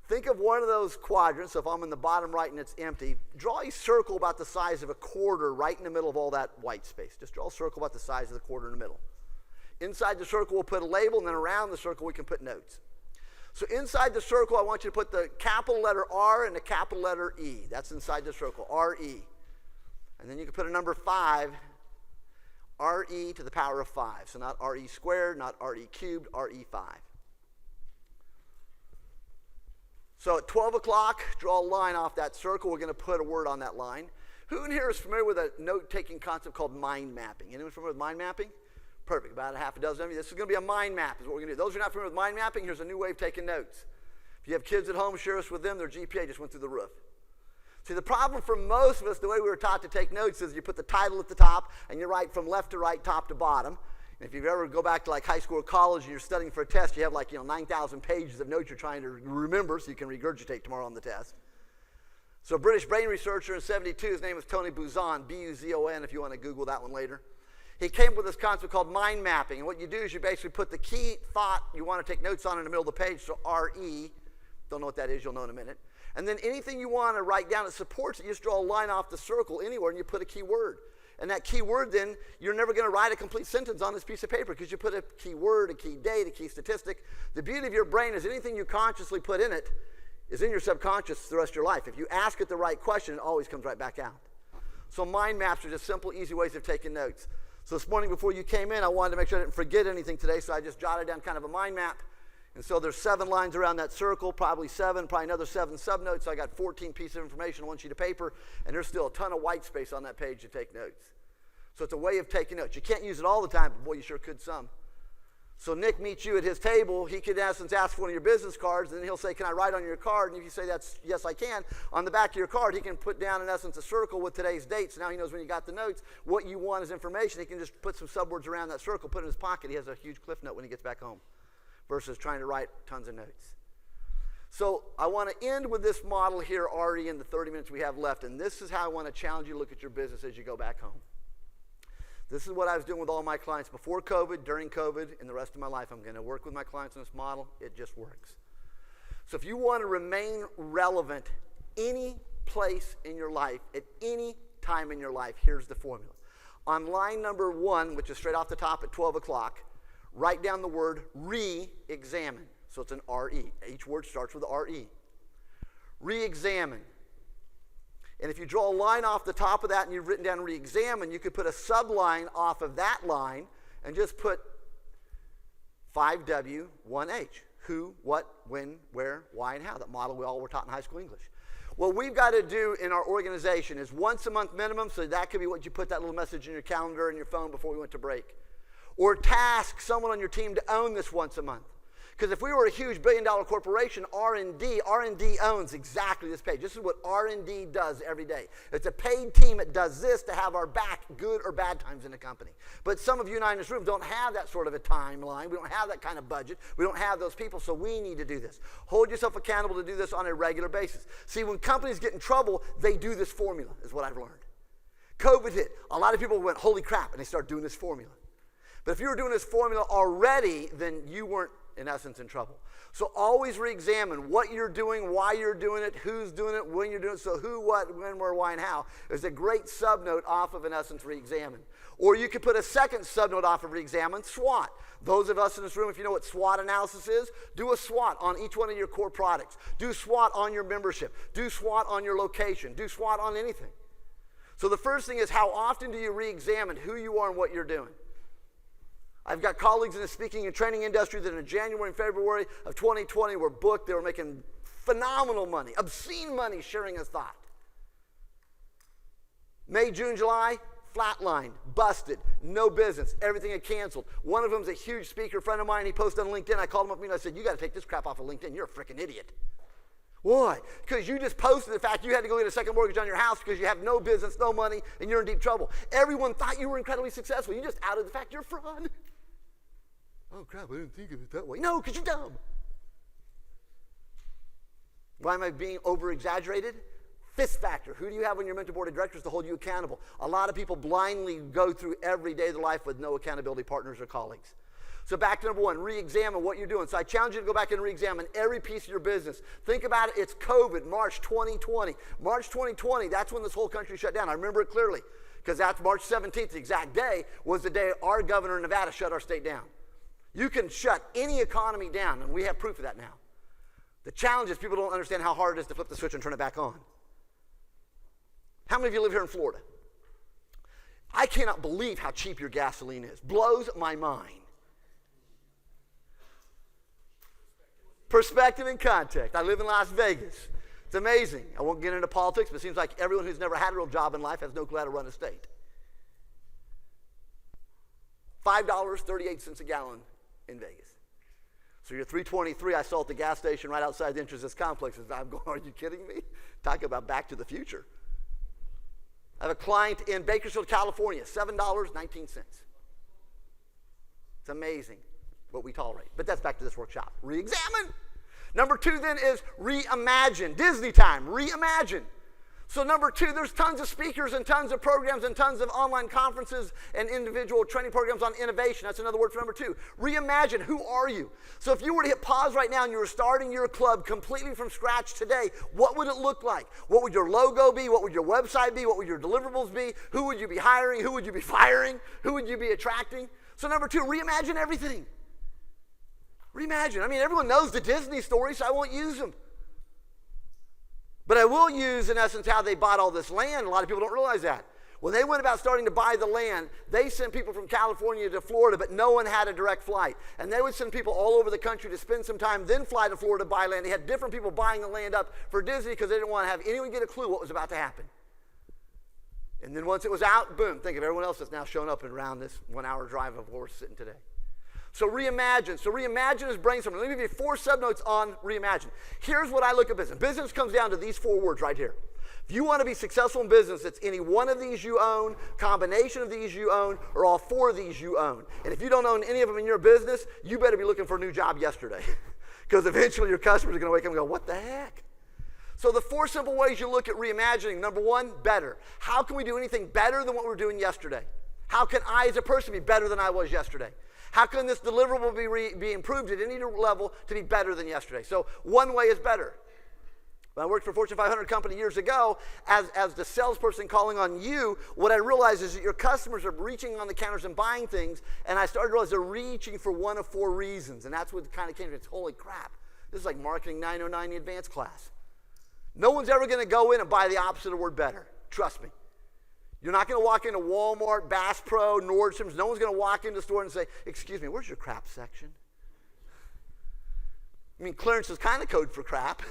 Think of one of those quadrants. So if I'm in the bottom right and it's empty, draw a circle about the size of a quarter right in the middle of all that white space. Just draw a circle about the size of the quarter in the middle. Inside the circle, we'll put a label, and then around the circle, we can put notes. So inside the circle, I want you to put the capital letter R and the capital letter E. That's inside the circle, R-E. And then you can put a number 5, R-E to the power of 5. So not R-E squared, not R-E cubed, R-E 5. So at 12 o'clock, draw a line off that circle. We're going to put a word on that line. Who in here is familiar with a note-taking concept called mind mapping? Anyone familiar with mind mapping? Perfect. About a half a dozen of you. This is going to be a mind map is what we're going to do. Those who are not familiar with mind mapping, here's a new way of taking notes. If you have kids at home, share this with them. Their GPA just went through the roof. See, the problem for most of us, the way we were taught to take notes is you put the title at the top, and you write from left to right, top to bottom. And if you ever go back to like high school or college and you're studying for a test, you have like 9,000 pages of notes you're trying to remember so you can regurgitate tomorrow on the test. So a British brain researcher in 72, his name is Tony Buzan, B-U-Z-O-N, if you want to Google that one later. He came up with this concept called mind mapping. And what you do is you basically put the key thought you want to take notes on in the middle of the page, so R-E. Don't know what that is, you'll know in a minute. And then anything you want to write down that supports it, you just draw a line off the circle anywhere and you put a key word. And that key word then, you're never going to write a complete sentence on this piece of paper because you put a key word, a key date, a key statistic. The beauty of your brain is anything you consciously put in it is in your subconscious the rest of your life. If you ask it the right question, it always comes right back out. So mind maps are just simple, easy ways of taking notes. So this morning before you came in, I wanted to make sure I didn't forget anything today, so I just jotted down kind of a mind map. And so there's 7 lines around that circle, probably another 7 subnotes. So I got 14 pieces of information on one sheet of paper, and there's still a ton of white space on that page to take notes. So it's a way of taking notes. You can't use it all the time, but boy, you sure could some. So Nick meets you at his table. He could, in essence, ask for one of your business cards, and then he'll say, can I write on your card? And if you say, yes, I can, on the back of your card, he can put down, in essence, a circle with today's dates. Now he knows when you got the notes, what you want as information. He can just put some subwords around that circle, put it in his pocket. He has a huge cliff note when he gets back home versus trying to write tons of notes. So I want to end with this model here already in the 30 minutes we have left, and this is how I want to challenge you to look at your business as you go back home. This is what I was doing with all my clients before COVID, during COVID, and the rest of my life. I'm going to work with my clients on this model. It just works. So if you want to remain relevant any place in your life, at any time in your life, here's the formula. On line number 1, which is straight off the top at 12 o'clock, write down the word re-examine. So it's an R-E. Each word starts with R-E. Re-examine. And if you draw a line off the top of that and you've written down re-examine, you could put a subline off of that line and just put 5W, 1H. Who, what, when, where, why, and how. That model we all were taught in high school English. What we've got to do in our organization is once a month minimum, so that could be what you put that little message in your calendar and your phone before we went to break. Or task someone on your team to own this once a month. Because if we were a huge billion-dollar corporation, R&D owns exactly this page. This is what R&D does every day. It's a paid team that does this to have our back, good or bad times in the company. But some of you and I in this room don't have that sort of a timeline. We don't have that kind of budget. We don't have those people, so we need to do this. Hold yourself accountable to do this on a regular basis. See, when companies get in trouble, they do this formula, is what I've learned. COVID hit. A lot of people went, holy crap, and they start doing this formula. But if you were doing this formula already, then you weren't, in essence, in trouble. So always re-examine what you're doing, why you're doing it, who's doing it, when you're doing it. So who, what, when, where, why, and how is a great subnote off of, in essence, re-examine. Or you could put a second subnote off of re-examine, SWOT. Those of us in this room, if you know what SWOT analysis is, do a SWOT on each one of your core products. Do SWOT on your membership. Do SWOT on your location. Do SWOT on anything. So the first thing is, how often do you re-examine who you are and what you're doing? I've got colleagues in the speaking and training industry that in January and February of 2020 were booked. They were making phenomenal money, obscene money, sharing a thought. May, June, July, flatlined, busted, no business, everything had canceled. One of them is a huge speaker, friend of mine. He posted on LinkedIn. I called him up and I said, you got to take this crap off of LinkedIn. You're a freaking idiot. Why? Because you just posted the fact you had to go get a second mortgage on your house because you have no business, no money, and you're in deep trouble. Everyone thought you were incredibly successful. You just outed the fact you're a fraud. Oh, crap, I didn't think of it that way. No, because you're dumb. Why am I being over-exaggerated? Fifth factor, who do you have on your mentor board of directors to hold you accountable? A lot of people blindly go through every day of their life with no accountability partners or colleagues. So back to number one, re-examine what you're doing. So I challenge you to go back and re-examine every piece of your business. Think about it, it's COVID, March 2020. March 2020, that's when this whole country shut down. I remember it clearly because that's March 17th, the exact day, was the day our governor in Nevada shut our state down. You can shut any economy down, and we have proof of that now. The challenge is people don't understand how hard it is to flip the switch and turn it back on. How many of you live here in Florida? I cannot believe how cheap your gasoline is. Blows my mind. Perspective and context. I live in Las Vegas. It's amazing. I won't get into politics, but it seems like everyone who's never had a real job in life has no clue how to run a state. $5.38 a gallon in Vegas. So you're $3.23. I saw at the gas station right outside the entrance of this complex. I'm going, are you kidding me? Talk about back to the future. I have a client in Bakersfield, California, $7.19. It's amazing what we tolerate. But that's back to this workshop. Re-examine. Number two then is reimagine. Disney time, reimagine. So number two, there's tons of speakers and tons of programs and tons of online conferences and individual training programs on innovation. That's another word for number two. Reimagine, who are you? So if you were to hit pause right now and you were starting your club completely from scratch today, what would it look like? What would your logo be? What would your website be? What would your deliverables be? Who would you be hiring? Who would you be firing? Who would you be attracting? So number two, reimagine everything. Reimagine. I mean, everyone knows the Disney story, so I won't use them. But I will use, in essence, how they bought all this land. A lot of people don't realize that. When they went about starting to buy the land, they sent people from California to Florida, but no one had a direct flight. And they would send people all over the country to spend some time, then fly to Florida to buy land. They had different people buying the land up for Disney because they didn't want to have anyone get a clue what was about to happen. And then once it was out, boom, think of everyone else that's now shown up around this 1 hour drive of where we're sitting today. So reimagine. So reimagine is brainstorming. Let me give you 4 subnotes on reimagine. Here's what I look at business. Business comes down to these 4 words right here. If you want to be successful in business, it's any one of these you own, combination of these you own, or all 4 of these you own. And if you don't own any of them in your business, you better be looking for a new job yesterday. Because eventually your customers are going to wake up and go, what the heck? So the 4 simple ways you look at reimagining. Number 1, better. How can we do anything better than what we were doing yesterday? How can I as a person be better than I was yesterday? How can this deliverable be improved at any level to be better than yesterday? So one way is better. When I worked for a Fortune 500 company years ago, as the salesperson calling on you, what I realized is that your customers are reaching on the counters and buying things, and I started to realize they're reaching for one of 4 reasons, and that's what kind of came to me. It's holy crap. This is like Marketing 909, the advanced class. No one's ever going to go in and buy the opposite of the word better. Trust me. You're not going to walk into Walmart, Bass Pro, Nordstrom's. No one's going to walk into the store and say, excuse me, where's your crap section? I mean, clearance is kind of code for crap.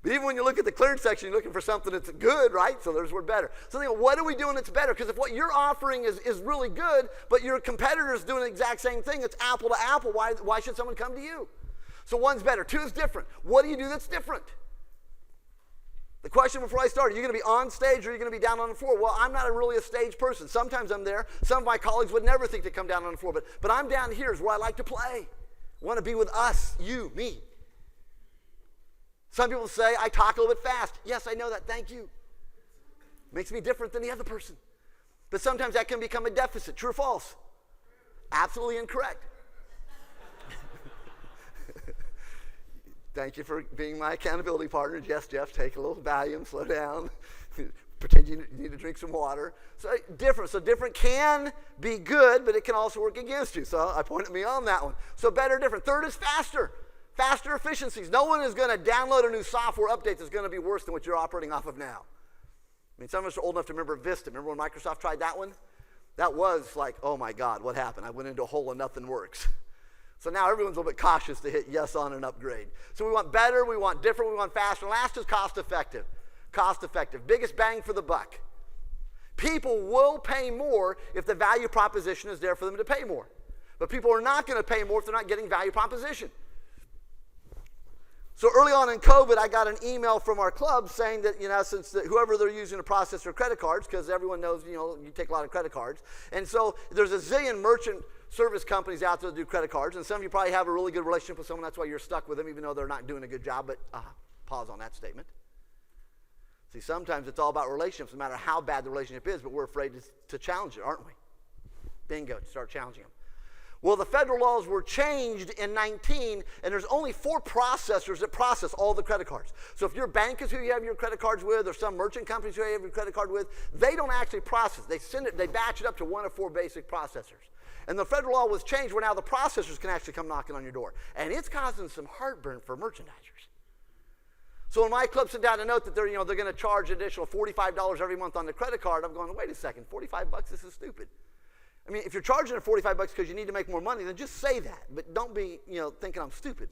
But even when you look at the clearance section, you're looking for something that's good, right? So there's the word better. So think, what are we doing that's better? Because if what you're offering is really good, but your competitor is doing the exact same thing, it's apple to apple, why should someone come to you? So one's better. 2 is different. What do you do that's different? The question before I start, are you going to be on stage or are you going to be down on the floor? Well, I'm not really a stage person. Sometimes I'm there. Some of my colleagues would never think to come down on the floor, but I'm down here is where I like to play. I want to be with us, you, me. Some people say I talk a little bit fast. Yes, I know that. Thank you. Makes me different than the other person. But sometimes that can become a deficit. True or false? Absolutely incorrect. Thank you for being my accountability partner. Yes, Jeff, take a little Valium, slow down. Pretend you need to drink some water. So different. So different can be good, but it can also work against you. So I pointed me on that one. So better, different. 3rd is faster. Faster efficiencies. No one is going to download a new software update that's going to be worse than what you're operating off of now. I mean, some of us are old enough to remember Vista. Remember when Microsoft tried that one? That was like, oh my God, what happened? I went into a hole and nothing works. So now everyone's a little bit cautious to hit yes on an upgrade. So we want better, we want different, we want faster. Last is cost effective. Cost effective. Biggest bang for the buck. People will pay more if the value proposition is there for them to pay more. But people are not going to pay more if they're not getting value proposition. So early on in COVID, I got an email from our club saying that, since whoever they're using to process their credit cards, because everyone knows, you take a lot of credit cards. And so there's a zillion merchant service companies out there that do credit cards, and some of you probably have a really good relationship with someone. That's why you're stuck with them, even though they're not doing a good job. But pause on that statement. See, sometimes it's all about relationships, no matter how bad the relationship is, but we're afraid to challenge it, aren't we? Bingo, start challenging them. Well, the federal laws were changed in 19, and there's only 4 processors that process all the credit cards. So if your bank is who you have your credit cards with, or some merchant companies who you have your credit card with, they don't actually process. They batch it up to 1 of 4 basic processors. And the federal law was changed where now the processors can actually come knocking on your door. And it's causing some heartburn for merchandisers. So when my club sent out a note that they're going to charge an additional $45 every month on the credit card, I'm going, wait a second, $45, this is stupid. I mean, if you're charging it $45 because you need to make more money, then just say that. But don't be, thinking I'm stupid.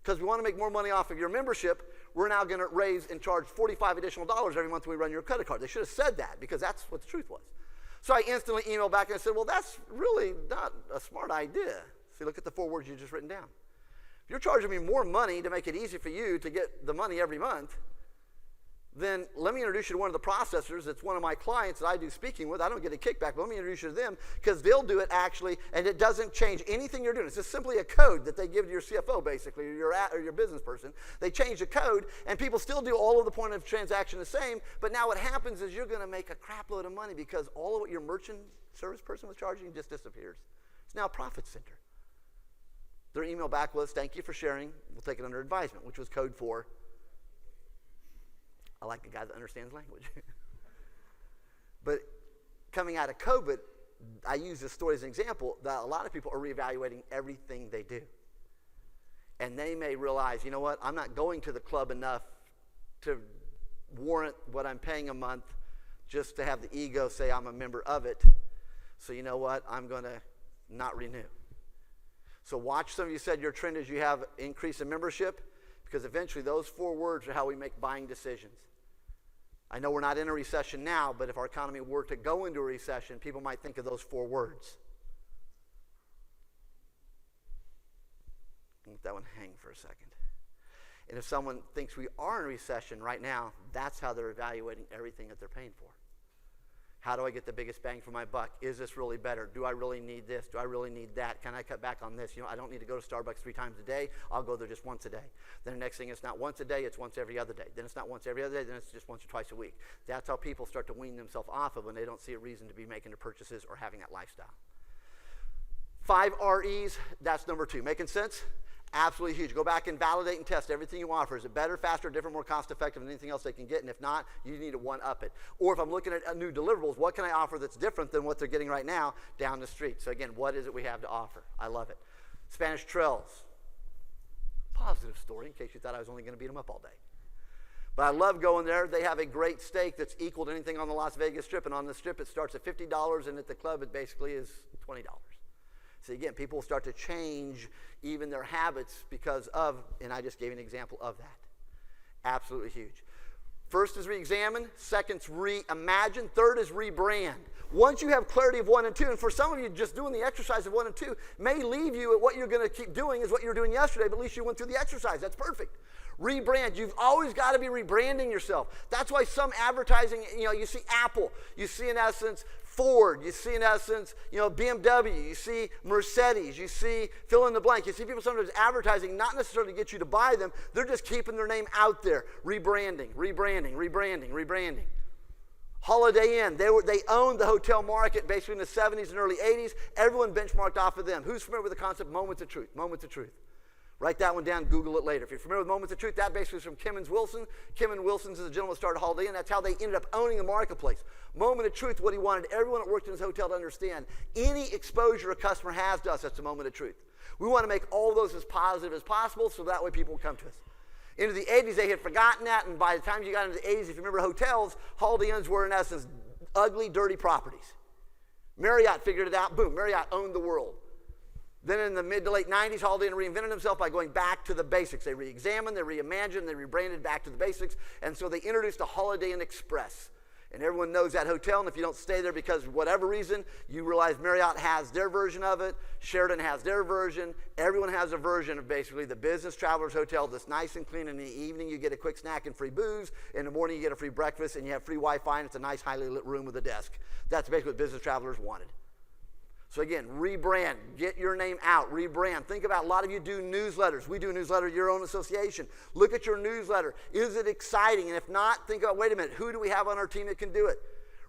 Because we want to make more money off of your membership, we're now going to raise and charge $45 additional every month when we run your credit card. They should have said that because that's what the truth was. So I instantly emailed back and I said, well, that's really not a smart idea. See, look at the 4 words you just written down. If you're charging me more money to make it easy for you to get the money every month, then let me introduce you to one of the processors. It's one of my clients that I do speaking with. I don't get a kickback, but let me introduce you to them because they'll do it actually, and it doesn't change anything you're doing. It's just simply a code that they give to your CFO, basically, or your business person. They change the code, and people still do all of the point of transaction the same, but now what happens is you're going to make a crap load of money because all of what your merchant service person was charging just disappears. It's now a profit center. Their email back was, thank you for sharing. We'll take it under advisement, which was code for, I like a guy that understands language. But coming out of COVID, I use this story as an example that a lot of people are reevaluating everything they do. And they may realize, you know what, I'm not going to the club enough to warrant what I'm paying a month just to have the ego say I'm a member of it. So you know what, I'm going to not renew. So watch. Some of you said your trend is you have increase in membership, because eventually those 4 words are how we make buying decisions. I know we're not in a recession now, but if our economy were to go into a recession, people might think of those 4 words. Let that one hang for a second. And if someone thinks we are in a recession right now, that's how they're evaluating everything that they're paying for. How do I get the biggest bang for my buck? Is this really better? Do I really need this? Do I really need that? Can I cut back on this? I don't need to go to Starbucks 3 times a day. I'll go there just once a day. Then the next thing, it's not once a day, it's once every other day. Then it's not once every other day, then it's just once or twice a week. That's how people start to wean themselves off of when they don't see a reason to be making the purchases or having that lifestyle. 5 REs, that's number 2. Making sense? Absolutely huge. Go back and validate and test everything you offer. Is it better, faster, different, more cost effective than anything else they can get? And if not, you need to one-up it. Or if I'm looking at new deliverables, what can I offer that's different than what they're getting right now down the street? So again, what is it we have to offer? I love it. Spanish Trails. Positive story in case you thought I was only going to beat them up all day. But I love going there. They have a great steak that's equal to anything on the Las Vegas Strip. And on the Strip, it starts at $50, and at the club, it basically is $20. So again, people start to change even their habits because of, and I just gave an example of that. Absolutely huge. First is re-examine. Second's reimagine. Third is rebrand. Once you have clarity of 1 and 2, and for some of you, just doing the exercise of 1 and 2 may leave you at what you're going to keep doing is what you were doing yesterday, but at least you went through the exercise. That's perfect. Rebrand. You've always got to be rebranding yourself. That's why some advertising, you see Apple, you see in essence Ford, you see in essence, BMW, you see Mercedes, you see fill in the blank. You see people sometimes advertising, not necessarily to get you to buy them, they're just keeping their name out there. Rebranding, rebranding, rebranding, rebranding. Holiday Inn, they owned the hotel market basically in the 70s and early 80s. Everyone benchmarked off of them. Who's familiar with the concept moments of truth? Moments of truth. Write that one down, Google it later. If you're familiar with Moments of Truth, that basically is from Kim and Wilson. Kim and Wilson is the gentleman who started Holiday Inn. That's how they ended up owning the marketplace. Moment of truth, what he wanted everyone that worked in his hotel to understand. Any exposure a customer has to us, that's a moment of truth. We want to make all those as positive as possible so that way people will come to us. Into the 80s, they had forgotten that, and by the time you got into the 80s, if you remember hotels, Holiday Inns were in essence ugly, dirty properties. Marriott figured it out. Boom, Marriott owned the world. Then in the mid to late 90s, Holiday Inn reinvented himself by going back to the basics. They re-examined, they reimagined, they rebranded back to the basics. And so they introduced a Holiday Inn Express. And everyone knows that hotel. And if you don't stay there because of whatever reason, you realize Marriott has their version of it. Sheraton has their version. Everyone has a version of basically the business traveler's hotel that's nice and clean. In the evening, you get a quick snack and free booze. In the morning, you get a free breakfast and you have free Wi-Fi. And it's a nice, highly lit room with a desk. That's basically what business travelers wanted. So again, rebrand, get your name out, rebrand. Think about, a lot of you do newsletters. We do a newsletter, your own association. Look at your newsletter. Is it exciting? And if not, think about, wait a minute, who do we have on our team that can do it?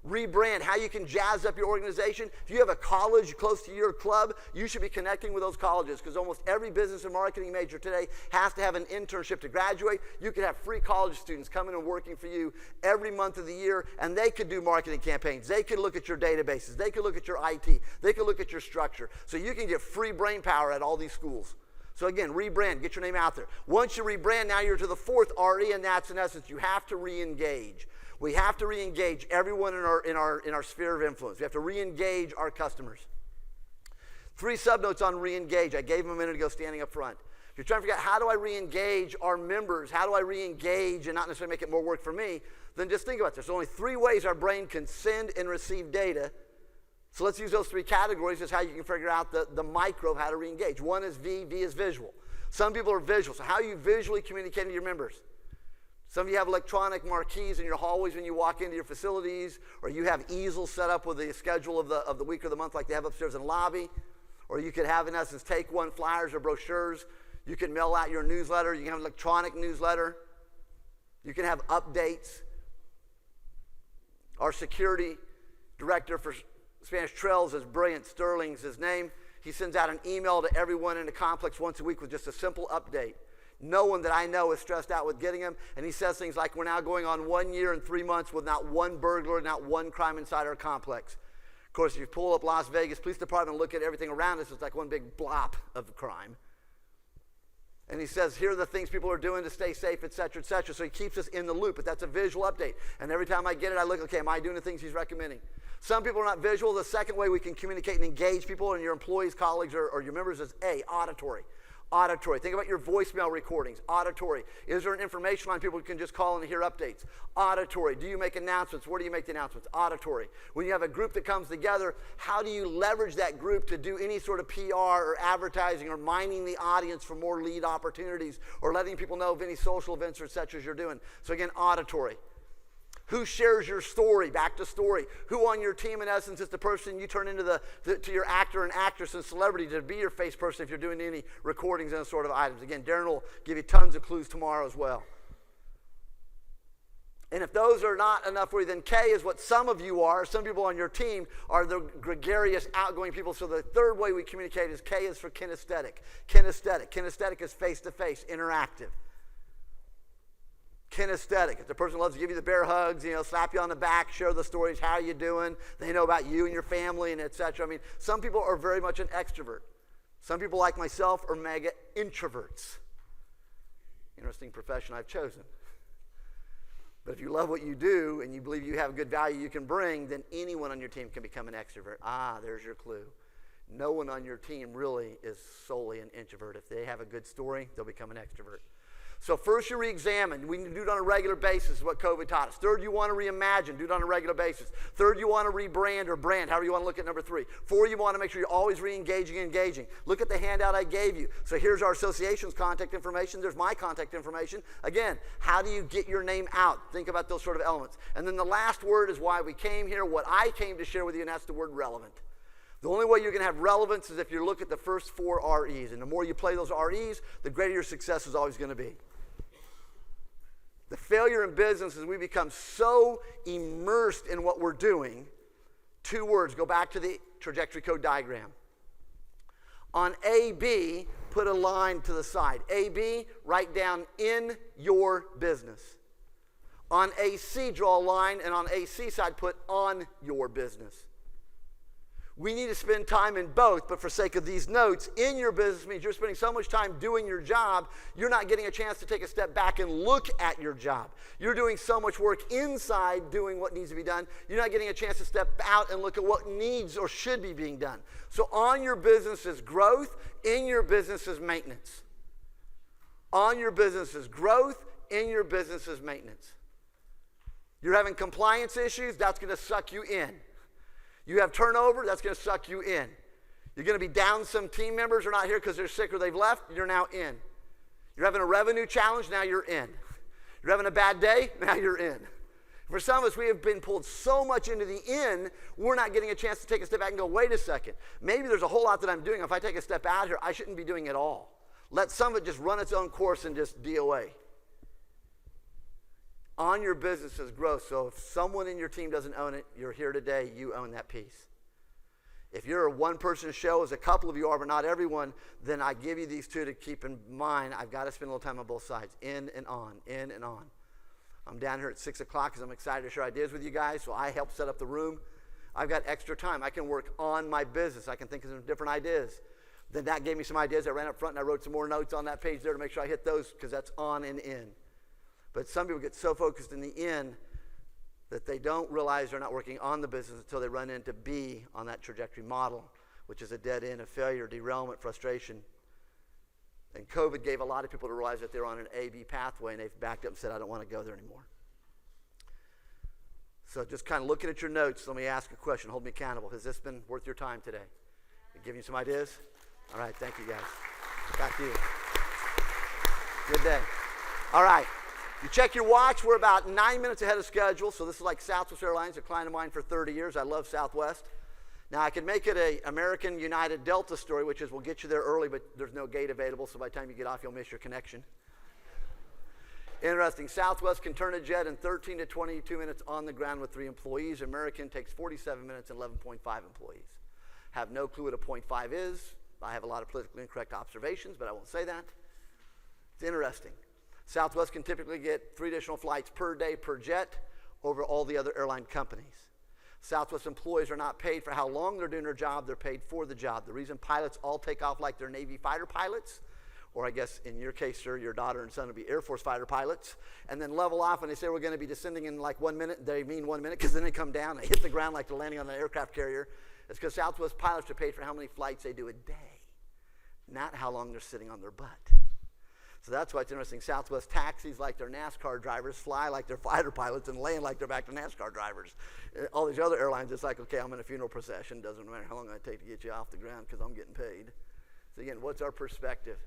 Rebrand, how you can jazz up your organization. If you have a college close to your club, you should be connecting with those colleges, because almost every business and marketing major today has to have an internship to graduate. You could have free college students coming and working for you every month of the year, and they could do marketing campaigns. They could look at your databases. They could look at your IT. They could look at your structure. So you can get free brain power at all these schools. So again, rebrand, get your name out there. Once you rebrand, now you're to the fourth RE, and that's in essence, you have to re-engage. We have to re-engage everyone in our sphere of influence. We have to re-engage our customers. 3 subnotes on re-engage. I gave them a minute ago standing up front. If you're trying to figure out, how do I re-engage our members? How do I re-engage and not necessarily make it more work for me? Then just think about this. There's only 3 ways our brain can send and receive data. So let's use those 3 categories as how you can figure out the micro of how to re-engage. 1 is V. V is visual. Some people are visual. So how are you visually communicating to your members? Some of you have electronic marquees in your hallways when you walk into your facilities, or you have easels set up with the schedule of the week or the month like they have upstairs in the lobby. Or you could have, in essence, take one flyers or brochures. You can mail out your newsletter. You can have an electronic newsletter. You can have updates. Our security director for Spanish Trails is brilliant. Sterling's his name. He sends out an email to everyone in the complex once a week with just a simple update. No one that I know is stressed out with getting them. And he says things like, we're now going on 1 year and 3 months with not one burglar, not one crime inside our complex. Of course, if you pull up Las Vegas Police Department and look at everything around us, it's like one big blop of crime. And he says, here are the things people are doing to stay safe, et cetera, et cetera. So he keeps us in the loop, but that's a visual update. And every time I get it, I look, okay, am I doing the things he's recommending? Some people are not visual. The second way we can communicate and engage people and your employees, colleagues, or your members is A, auditory. Auditory. Think about your voicemail recordings. Auditory. Is there an information line people can just call and hear updates? Auditory. Do you make announcements? Where do you make the announcements? Auditory. When you have a group that comes together, how do you leverage that group to do any sort of PR or advertising or mining the audience for more lead opportunities or letting people know of any social events or et cetera you're doing? So again, auditory. Who shares your story? Back to story. Who on your team, in essence, is the person you turn into to your actor and actress and celebrity to be your face person if you're doing any recordings and those sort of items? Again, Darren will give you tons of clues tomorrow as well. And if those are not enough for you, then K is what some of you are. Some people on your team are the gregarious, outgoing people. So the third way we communicate is K is for kinesthetic. Kinesthetic. Kinesthetic is face-to-face, interactive. Kinesthetic. If the person loves to give you the bear hugs, slap you on the back, share the stories, how are you doing? They know about you and your family and etc. I mean, some people are very much an extrovert. Some people like myself are mega introverts. Interesting profession I've chosen. But if you love what you do and you believe you have good value you can bring, then anyone on your team can become an extrovert. There's your clue. No one on your team really is solely an introvert. If they have a good story, they'll become an extrovert. So first you re-examine. We need to do it on a regular basis, is what COVID taught us. Third, you want to reimagine. Do it on a regular basis. Third, you want to rebrand or brand, however you want to look at number 3. 4, you want to make sure you're always re-engaging and engaging. Look at the handout I gave you. So here's our association's contact information. There's my contact information. Again, how do you get your name out? Think about those sort of elements. And then the last word is why we came here, what I came to share with you, and that's the word relevant. The only way you're going to have relevance is if you look at the first 4 REs. And the more you play those REs, the greater your success is always going to be. The failure in business is we become so immersed in what we're doing. 2 words. Go back to the trajectory code diagram. On AB, put a line to the side. AB, write down in your business. On AC, draw a line, and on AC side, put on your business. We need to spend time in both, but for sake of these notes, in your business means you're spending so much time doing your job, you're not getting a chance to take a step back and look at your job. You're doing so much work inside doing what needs to be done, you're not getting a chance to step out and look at what needs or should be being done. So on your business is growth, in your business is maintenance. On your business is growth, in your business is maintenance. You're having compliance issues, that's going to suck you in. You have turnover, that's going to suck you in. You're going to be down some team members are not here because they're sick or they've left, you're now in. You're having a revenue challenge, now you're in. You're having a bad day, now you're in. For some of us, we have been pulled so much into the in, we're not getting a chance to take a step back and go, wait a second. Maybe there's a whole lot that I'm doing. If I take a step out here, I shouldn't be doing it all. Let some of it just run its own course and just DOA. On your business's growth. So if someone in your team doesn't own it, you're here today, you own that piece. If you're a one-person show, as a couple of you are, but not everyone, then I give you these two to keep in mind. I've got to spend a little time on both sides, in and on, in and on. I'm down here at 6 o'clock because I'm excited to share ideas with you guys, so I help set up the room. I've got extra time. I can work on my business. I can think of some different ideas. Then that gave me some ideas. I ran up front and I wrote some more notes on that page there to make sure I hit those because that's on and in. But some people get so focused in the in that they don't realize they're not working on the business until they run into B on that trajectory model, which is a dead end of failure, derailment, frustration. And COVID gave a lot of people to realize that they're on an A-B pathway, and they've backed up and said, I don't want to go there anymore. So just kind of looking at your notes, let me ask a question. Hold me accountable. Has this been worth your time today? Giving you some ideas? All right, thank you, guys. Back to you. Good day. All right. You check your watch. We're about 9 minutes ahead of schedule. So this is like Southwest Airlines, a client of mine for 30 years. I love Southwest. Now, I could make it an American United Delta story, which is we'll get you there early, but there's no gate available, so by the time you get off, you'll miss your connection. Interesting. Southwest can turn a jet in 13 to 22 minutes on the ground with 3 employees. American takes 47 minutes and 11.5 employees. Have no clue what a 0.5 is. I have a lot of politically incorrect observations, but I won't say that. It's interesting. Southwest can typically get 3 additional flights per day per jet over all the other airline companies. Southwest employees are not paid for how long they're doing their job. They're paid for the job. The reason pilots all take off like they're Navy fighter pilots, or I guess in your case, sir, your daughter and son will be Air Force fighter pilots, and then level off when they say we're going to be descending in like 1 minute, they mean 1 minute because then they come down, they hit the ground like they're landing on an aircraft carrier. It's because Southwest pilots are paid for how many flights they do a day, not how long they're sitting on their butt. So that's why it's interesting. Southwest taxis like they're NASCAR drivers, fly like they're fighter pilots, and land like they're back to NASCAR drivers. All these other airlines, it's like, okay, I'm in a funeral procession. Doesn't matter how long I take to get you off the ground because I'm getting paid. So again, what's our perspective?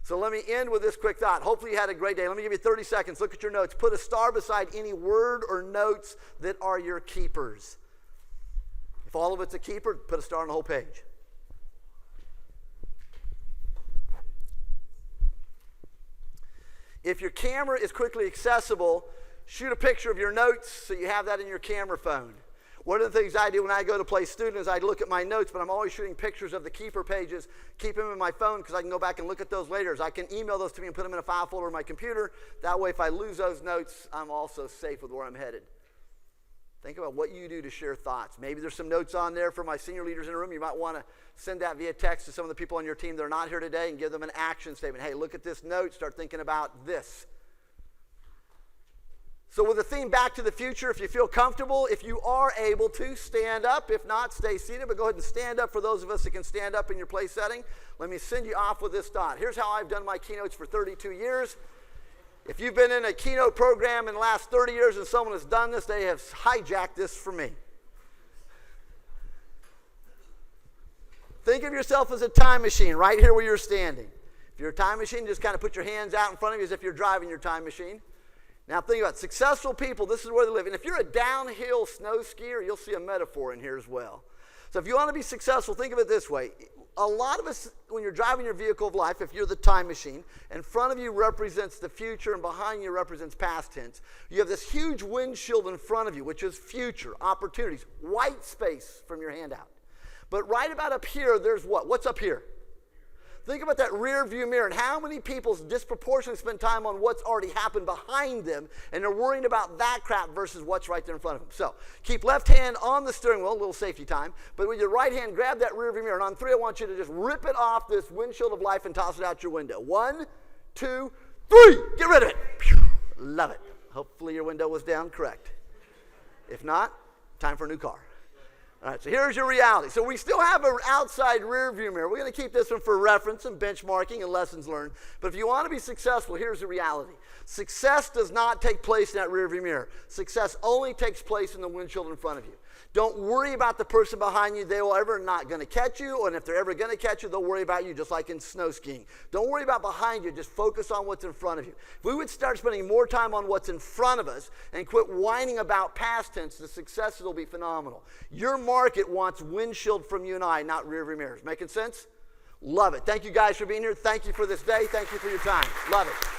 So let me end with this quick thought. Hopefully you had a great day. Let me give you 30 seconds. Look at your notes. Put a star beside any word or notes that are your keepers. If all of it's a keeper, put a star on the whole page. If your camera is quickly accessible, shoot a picture of your notes so you have that in your camera phone. One of the things I do when I go to play student is I look at my notes, but I'm always shooting pictures of the keeper pages, keep them in my phone because I can go back and look at those later. I can email those to me and put them in a file folder on my computer. That way, if I lose those notes, I'm also safe with where I'm headed. Think about what you do to share thoughts. Maybe there's some notes on there for my senior leaders in the room. You might want to send that via text to some of the people on your team that are not here today and give them an action statement. Hey, look at this note. Start thinking about this. So with the theme Back to the Future, if you feel comfortable, if you are able to, stand up. If not, stay seated. But go ahead and stand up for those of us that can stand up in your place setting. Let me send you off with this thought. Here's how I've done my keynotes for 32 years. If you've been in a keynote program in the last 30 years and someone has done this, they have hijacked this from me. Think of yourself as a time machine right here where you're standing. If you're a time machine, just kind of put your hands out in front of you as if you're driving your time machine. Now think about it. Successful people, this is where they live. And if you're a downhill snow skier, you'll see a metaphor in here as well. So if you want to be successful, think of it this way. A lot of us, when you're driving your vehicle of life, if you're the time machine, in front of you represents the future and behind you represents past tense. You have this huge windshield in front of you, which is future, opportunities, white space from your handout. But right about up here, there's what? What's up here? Think about that rear view mirror and how many people disproportionately spend time on what's already happened behind them and they're worrying about that crap versus what's right there in front of them. So keep left hand on the steering wheel, a little safety time, but with your right hand, grab that rear view mirror. And on 3, I want you to just rip it off this windshield of life and toss it out your window. 1, 2, 3. Get rid of it. Love it. Hopefully your window was down correct. If not, time for a new car. All right, so here's your reality. So we still have an outside rear view mirror. We're going to keep this one for reference and benchmarking and lessons learned. But if you want to be successful, here's the reality. Success does not take place in that rear view mirror. Success only takes place in the windshield in front of you. Don't worry about the person behind you. They will ever not going to catch you, and if they're ever going to catch you, they'll worry about you, just like in snow skiing. Don't worry about behind you. Just focus on what's in front of you. If we would start spending more time on what's in front of us and quit whining about past tense, the successes will be phenomenal. Your market wants windshield from you and I, not rear view mirrors. Making sense? Love it. Thank you guys for being here. Thank you for this day. Thank you for your time. Love it.